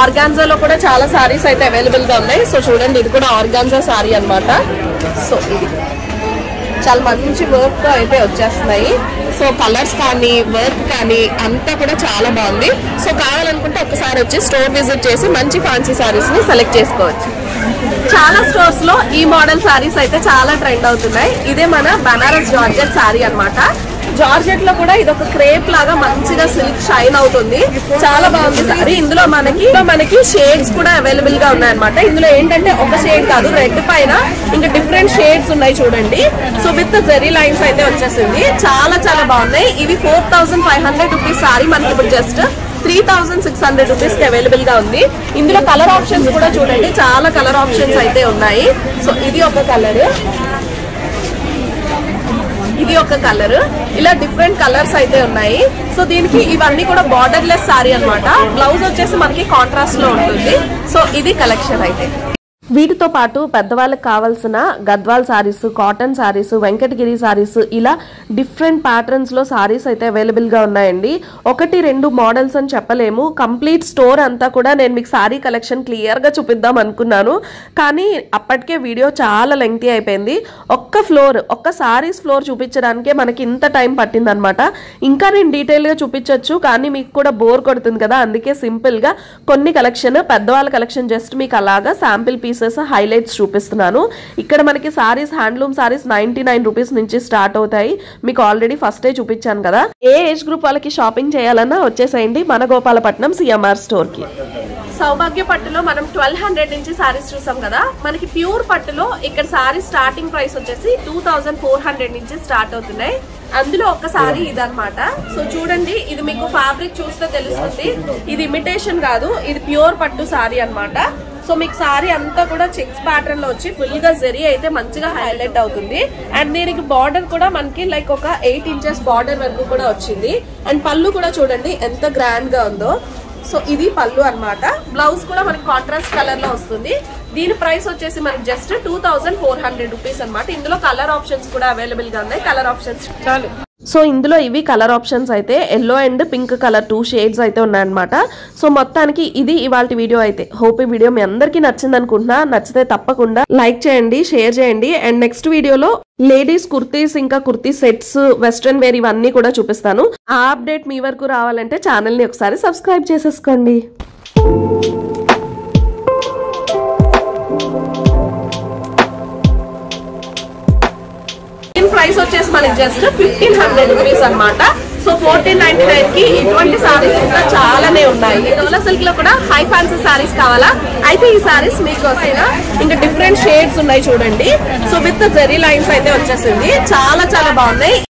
ఆర్గాన్జాలో కూడా చాలా సారీస్ అయితే అవైలబుల్ గా ఉన్నాయి. సో చూడండి ఇది కూడా ఆర్గాన్జా సారీ అన్నమాట. సో ఇది చాలా మంచి వర్క్ తో అయితే వచ్చేస్తున్నాయి. సో కలర్స్ కానీ వర్క్ కానీ అంతా కూడా చాలా బాగుంది. సో కావాలనుకుంటే ఒకసారి వచ్చి స్టోర్ విజిట్ చేసి మంచి ఫ్యాన్సీ సారీస్ ని సెలెక్ట్ చేసుకోవచ్చు. చాలా స్టోర్స్ లో ఈ మోడల్ సారీస్ అయితే చాలా ట్రెండ్ అవుతున్నాయి. ఇదే మన బనారస్ జార్జెట్ సారీ అన్నమాట. జార్జెట్ లో కూడా ఇది ఒక క్రేప్ లాగా మంచిగా సిల్క్ షైన్ అవుతుంది. చాలా బాగుంది సారీ. ఇందులో మనకి షేడ్స్ కూడా అవైలబుల్ గా ఉన్నాయన్నమాట. ఇందులో ఏంటంటే ఒక షేడ్ కాదు, రెడ్ పైన ఇంకా డిఫరెంట్ షేడ్స్ ఉన్నాయి చూడండి. సో విత్ జెరీ లైన్స్ అయితే వచ్చేసింది. చాలా చాలా బాగున్నాయి. ఇవి 4500 రూపీస్ సారీ మనకి ఇప్పుడు జస్ట్ 3600 రూపీస్ కి అవైలబుల్ గా ఉంది. ఇందులో కలర్ ఆప్షన్స్ కూడా చూడండి, చాలా కలర్ ఆప్షన్స్ అయితే ఉన్నాయి. సో ఇది ఒక కలర్, ఇది ఒక కలర్, ఇలా డిఫరెంట్ కలర్స్ అయితే ఉన్నాయి. సో దీనికి ఇవన్నీ కూడా బార్డర్ లెస్ సారీ అన్నమాట. బ్లౌజ్ వచ్చేసి మనకి కాంట్రాస్ట్ లో ఉంటుంది. సో ఇది కలెక్షన్ అయితే. వీటితో పాటు పెద్దవాళ్ళకి కావాల్సిన గద్వాల్ సారీస్, కాటన్ సారీస్, వెంకటగిరి సారీస్ ఇలా డిఫరెంట్ ప్యాటర్న్స్ లో సారీస్ అయితే అవైలబుల్ గా ఉన్నాయండి. 1-2 మోడల్స్ అని చెప్పలేము. కంప్లీట్ స్టోర్ అంతా కూడా నేను మీకు సారీ కలెక్షన్ క్లియర్ గా చూపిద్దాం అనుకున్నాను, కానీ అప్పటికే వీడియో చాలా లెంగ్తీ అయిపోయింది. ఒక్క సారీస్ ఫ్లోర్ చూపించడానికే మనకి ఇంత టైం పట్టింది అనమాట. ఇంకా నేను డీటెయిల్ గా చూపించవచ్చు కానీ మీకు కూడా బోర్ కొడుతుంది కదా, అందుకే సింపుల్ గా కొన్ని కలెక్షన్, పెద్దవాళ్ళ కలెక్షన్ జస్ట్ మీకు అలాగా శాంపిల్ పీస్ హైలైట్స్ చూపిస్తున్నాను. ఇక్కడ మనకి సారీస్, హ్యాండ్లూమ్ సారీస్ 99 రూపీస్ నుంచి స్టార్ట్ అవుతాయి. మీకు ఆల్రెడీ ఫస్టే చూపించాను కదా. ఏ ఏజ్ గ్రూప్ వాళ్ళకి షాపింగ్ చేయాలన్నా వచ్చేసేయండి మన గోపాలపట్నం సిఎంఆర్ స్టోర్ కి. సౌభాగ్య పట్టులో మనం 1200 నుంచి సారీస్ చూసాం కదా. మనకి ప్యూర్ పట్టులో ఇక్కడ సారీ స్టార్టింగ్ ప్రైస్ వచ్చేసి 2400 నుంచి స్టార్ట్ అవుతున్నాయి. అందులో ఒక సారీ ఇదన్నమాట. సో చూడండి, ఇది మీకు ఫ్యాబ్రిక్ చూస్తే తెలుస్తుంది. ఇది ఇమిటేషన్ కాదు, ఇది ప్యూర్ పట్టు సారీ అన్నమాట. సో మీకు సారీ అంతా కూడా చెక్స్ ప్యాటర్న్ లో వచ్చి ఫుల్ గా జరీ అయితే మంచిగా హైలైట్ అవుతుంది. అండ్ దీనికి బార్డర్ కూడా మనకి లైక్ ఒక 8 ఇంచెస్ బార్డర్ వరకు కూడా వచ్చింది. అండ్ పళ్ళు కూడా చూడండి ఎంత గ్రాండ్ గా ఉందో. సో ఇది పళ్ళు అన్నమాట. బ్లౌజ్ కూడా మనకి కాంట్రాస్ట్ కలర్ లో వస్తుంది. దీని ప్రైస్ వచ్చేసి మనకి జస్ట్ 2400 రూపీస్ అనమాట. ఇందులో కలర్ ఆప్షన్స్ కూడా అవైలబుల్ గా ఉన్నాయి. కలర్ ఆప్షన్స్ చాలు. సో ఇందులో ఇవి కలర్ ఆప్షన్స్ అయితే yellow and pink colour 2 shades అయితే ఉన్నాయన్నమాట. సో మొత్తానికి ఇది ఇవాళ వీడియో అయితే. హోప్ ఈ వీడియో మీ అందరికీ నచ్చింది అనుకుంటున్నా. నచ్చితే తప్పకుండా లైక్ చేయండి, షేర్ చేయండి. అండ్ నెక్స్ట్ వీడియోలో లేడీస్ కుర్తీస్, ఇంకా కుర్తీ సెట్స్, వెస్ట్రన్ వేర్ ఇవన్నీ కూడా చూపిస్తాను. ఆ అప్డేట్ మీ వరకు రావాలంటే ఛానల్ ని ఒకసారి సబ్స్క్రైబ్ చేసేసుకోండి. ప్రైస్ వచ్చేసి మనకి జస్ట్ 1500 రూపీస్ అనమాట. సో 1499 కి ఇటువంటి సారీస్ ఇంకా చాలానే ఉన్నాయి. డోలా సిల్క్ లో కూడా హై ఫ్యాన్సీ సారీస్ కావాలా అయితే ఈ సారీస్ మీకోసం ఇంకా డిఫరెంట్ షేడ్స్ ఉన్నాయి చూడండి. సో విత్ జెరీ లైన్స్ అయితే వచ్చేసింది. చాలా చాలా బాగున్నాయి.